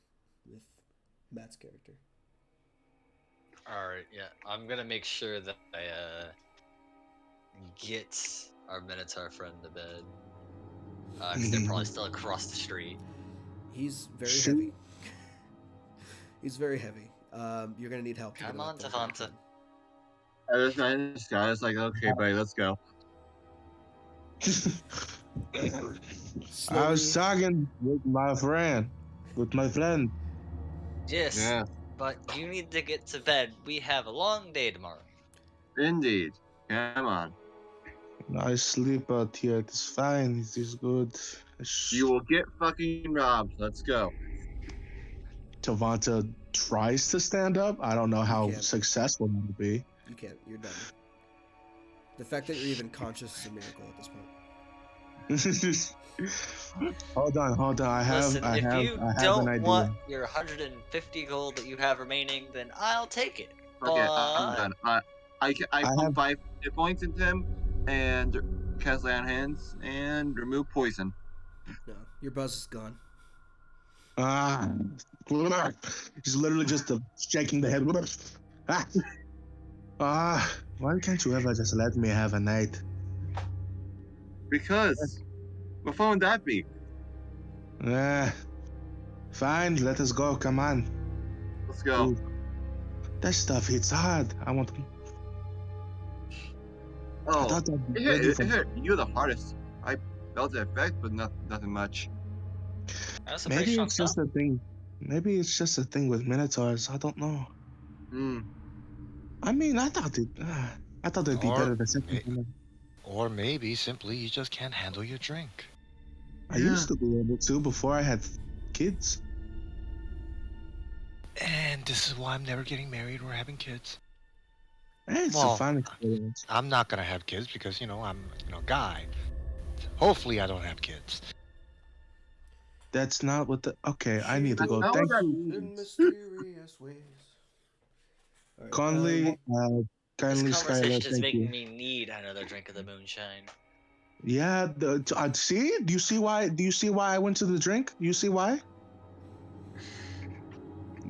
with Matt's character. All right, yeah, I'm gonna make sure that I get our Minotaur friend to bed. Because they're probably still across the street. He's very Shoot. heavy. He's very heavy. You're gonna need help to get Come him on, up there. Tavanta. This guy is like, okay, buddy, let's go. I was Slowly, talking with my friend. Yes, Yeah, but you need to get to bed. We have a long day tomorrow. indeed. Come on. I sleep out here. It's fine. It is good. You will get fucking robbed. Let's go. Tavanta tries to stand up. I don't know how can't. successful it will be. you can't. You're done. The fact that you're even conscious is a miracle at this point. Hold on. I have Listen, I if have you I have don't an idea. want your 150 gold that you have remaining, then I'll take it. Okay, I'm But done. I pump have- 5 hit points into him and cast lay on hands and remove poison. No, your buzz is gone. Ah, he's literally just shaking the head. Why can't you ever just let me have a night? Because what fun would that be? Fine, let us go. Come on. Let's go. Ooh, that stuff hits hard. I want. I Oh, thought I'd be it ready hit, for. it hit you the hardest. I felt the effect, but nothing much. that's a pretty Maybe strong it's just stuff. a thing. Maybe it's just a thing with minotaurs. I don't know. Hmm. I mean, I thought it'd be Or better the second may- time. Or maybe simply you just can't handle your drink. I used to be able to before I had kids. And this is why I'm never getting married or having kids. It's Well, a fun experience. I'm not gonna have kids because I'm a guy. Hopefully I don't have kids. That's not what the. Okay, I need to That's go. not Thank what that you, means. In mysterious ways. All right, Conley. This Kindly, Skylar. conversation is Thank making you. me need another drink of the moonshine. Yeah. See? Do you see why? Do you see why I went to the drink? You see why?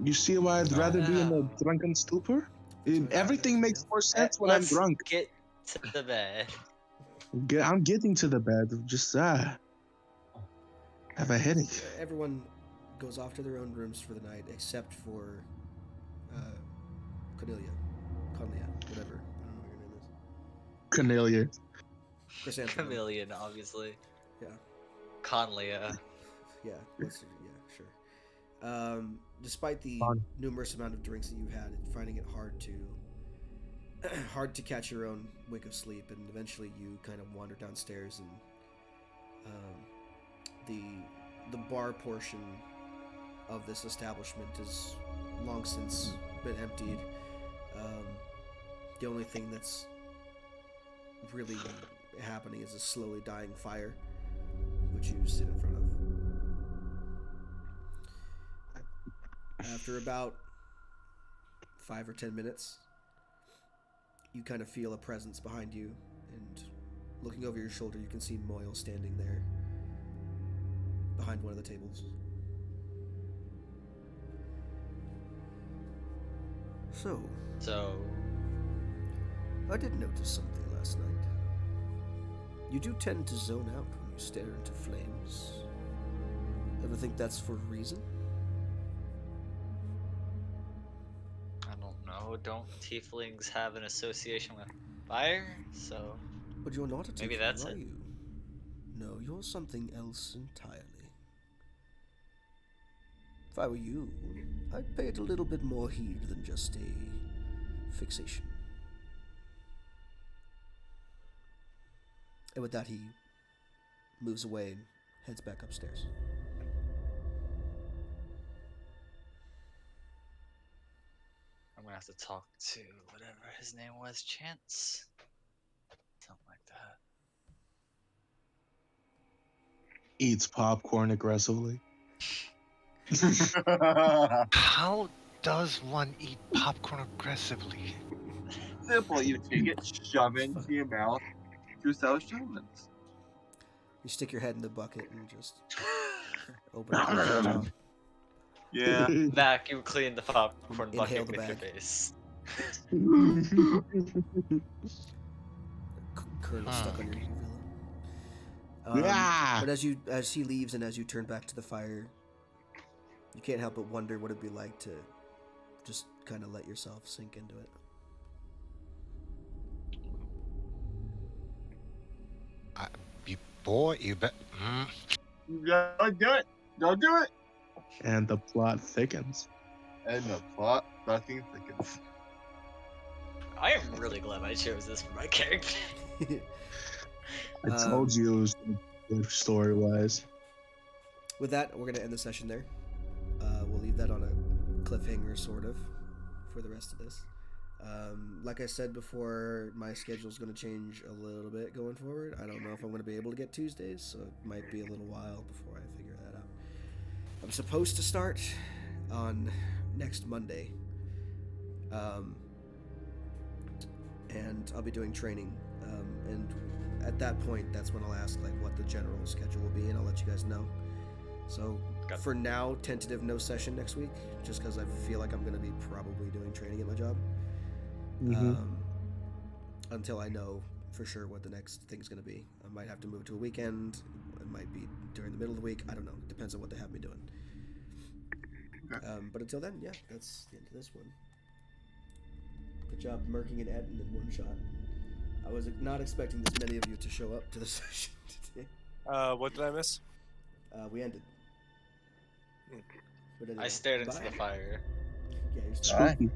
You see why I'd rather be in No. a drunken stupor? Sorry, Everything guys, makes yeah. more sense when I'm Let's drunk. get to the bed. I'm getting to the bed. Just have a headache. Everyone goes off to their own rooms for the night, except for Cornelia, whatever. I don't know what your name is. Cornelia. Chrysanthemum. Chameleon, obviously. Yeah. Conlia. Yeah. Sure. Despite the Fun. numerous amount of drinks that you've had, finding it hard to catch your own wink of sleep, and eventually you kind of wander downstairs, and the bar portion of this establishment is long since been emptied. The only thing that's really happening is a slowly dying fire, which you sit in front of. After about 5 or 10 minutes, you kind of feel a presence behind you, and looking over your shoulder, you can see Moil standing there behind one of the tables. So, I did notice something last night. You do tend to zone out when you stare into flames. Ever think that's for a reason? I don't know, don't tieflings have an association with fire? So But you're not a maybe tiefling, that's are it. you? No, you're something else entirely. If I were you, I'd pay it a little bit more heed than just a fixation. And with that, he moves away and heads back upstairs. I'm gonna have to talk to whatever his name was, Chance. Something like that. Eats popcorn aggressively. How does one eat popcorn aggressively? Simple. You take it, shove it into your mouth. Two South Germans. You stick your head in the bucket and just open up your jaw. Yeah. Vacuum clean the popcorn Inhale bucket the with your bag. face. Kernel stuck on your uvula. Yeah. But as he leaves and as you turn back to the fire, you can't help but wonder what it'd be like to just kind of let yourself sink into it. Boy, you bet. Don't do it. Don't do it. And the plot thickens. And the plot fucking thickens. I am really glad I chose this for my character. I told you it was good story-wise. With that, we're going to end the session there. We'll leave that on a cliffhanger, sort of, for the rest of this. Like I said before, my schedule's going to change a little bit going forward. I don't know if I'm going to be able to get Tuesdays, so it might be a little while before I figure that out. I'm supposed to start on next Monday. And I'll be doing training. And at that point, that's when I'll ask like what the general schedule will be, and I'll let you guys know. So for now, tentative no session next week, just because I feel like I'm going to be probably doing training at my job. Until I know for sure what the next thing's going to be. I might have to move to a weekend. It might be during the middle of the week. I don't know. It depends on what they have me doing. But until then, yeah, that's the end of this one. Good job murking an Etten in one shot. I was not expecting this many of you to show up to the session today. What did I miss? We ended. But anyway, I stared into bye. the fire. Yeah, you're Bye. Spooky.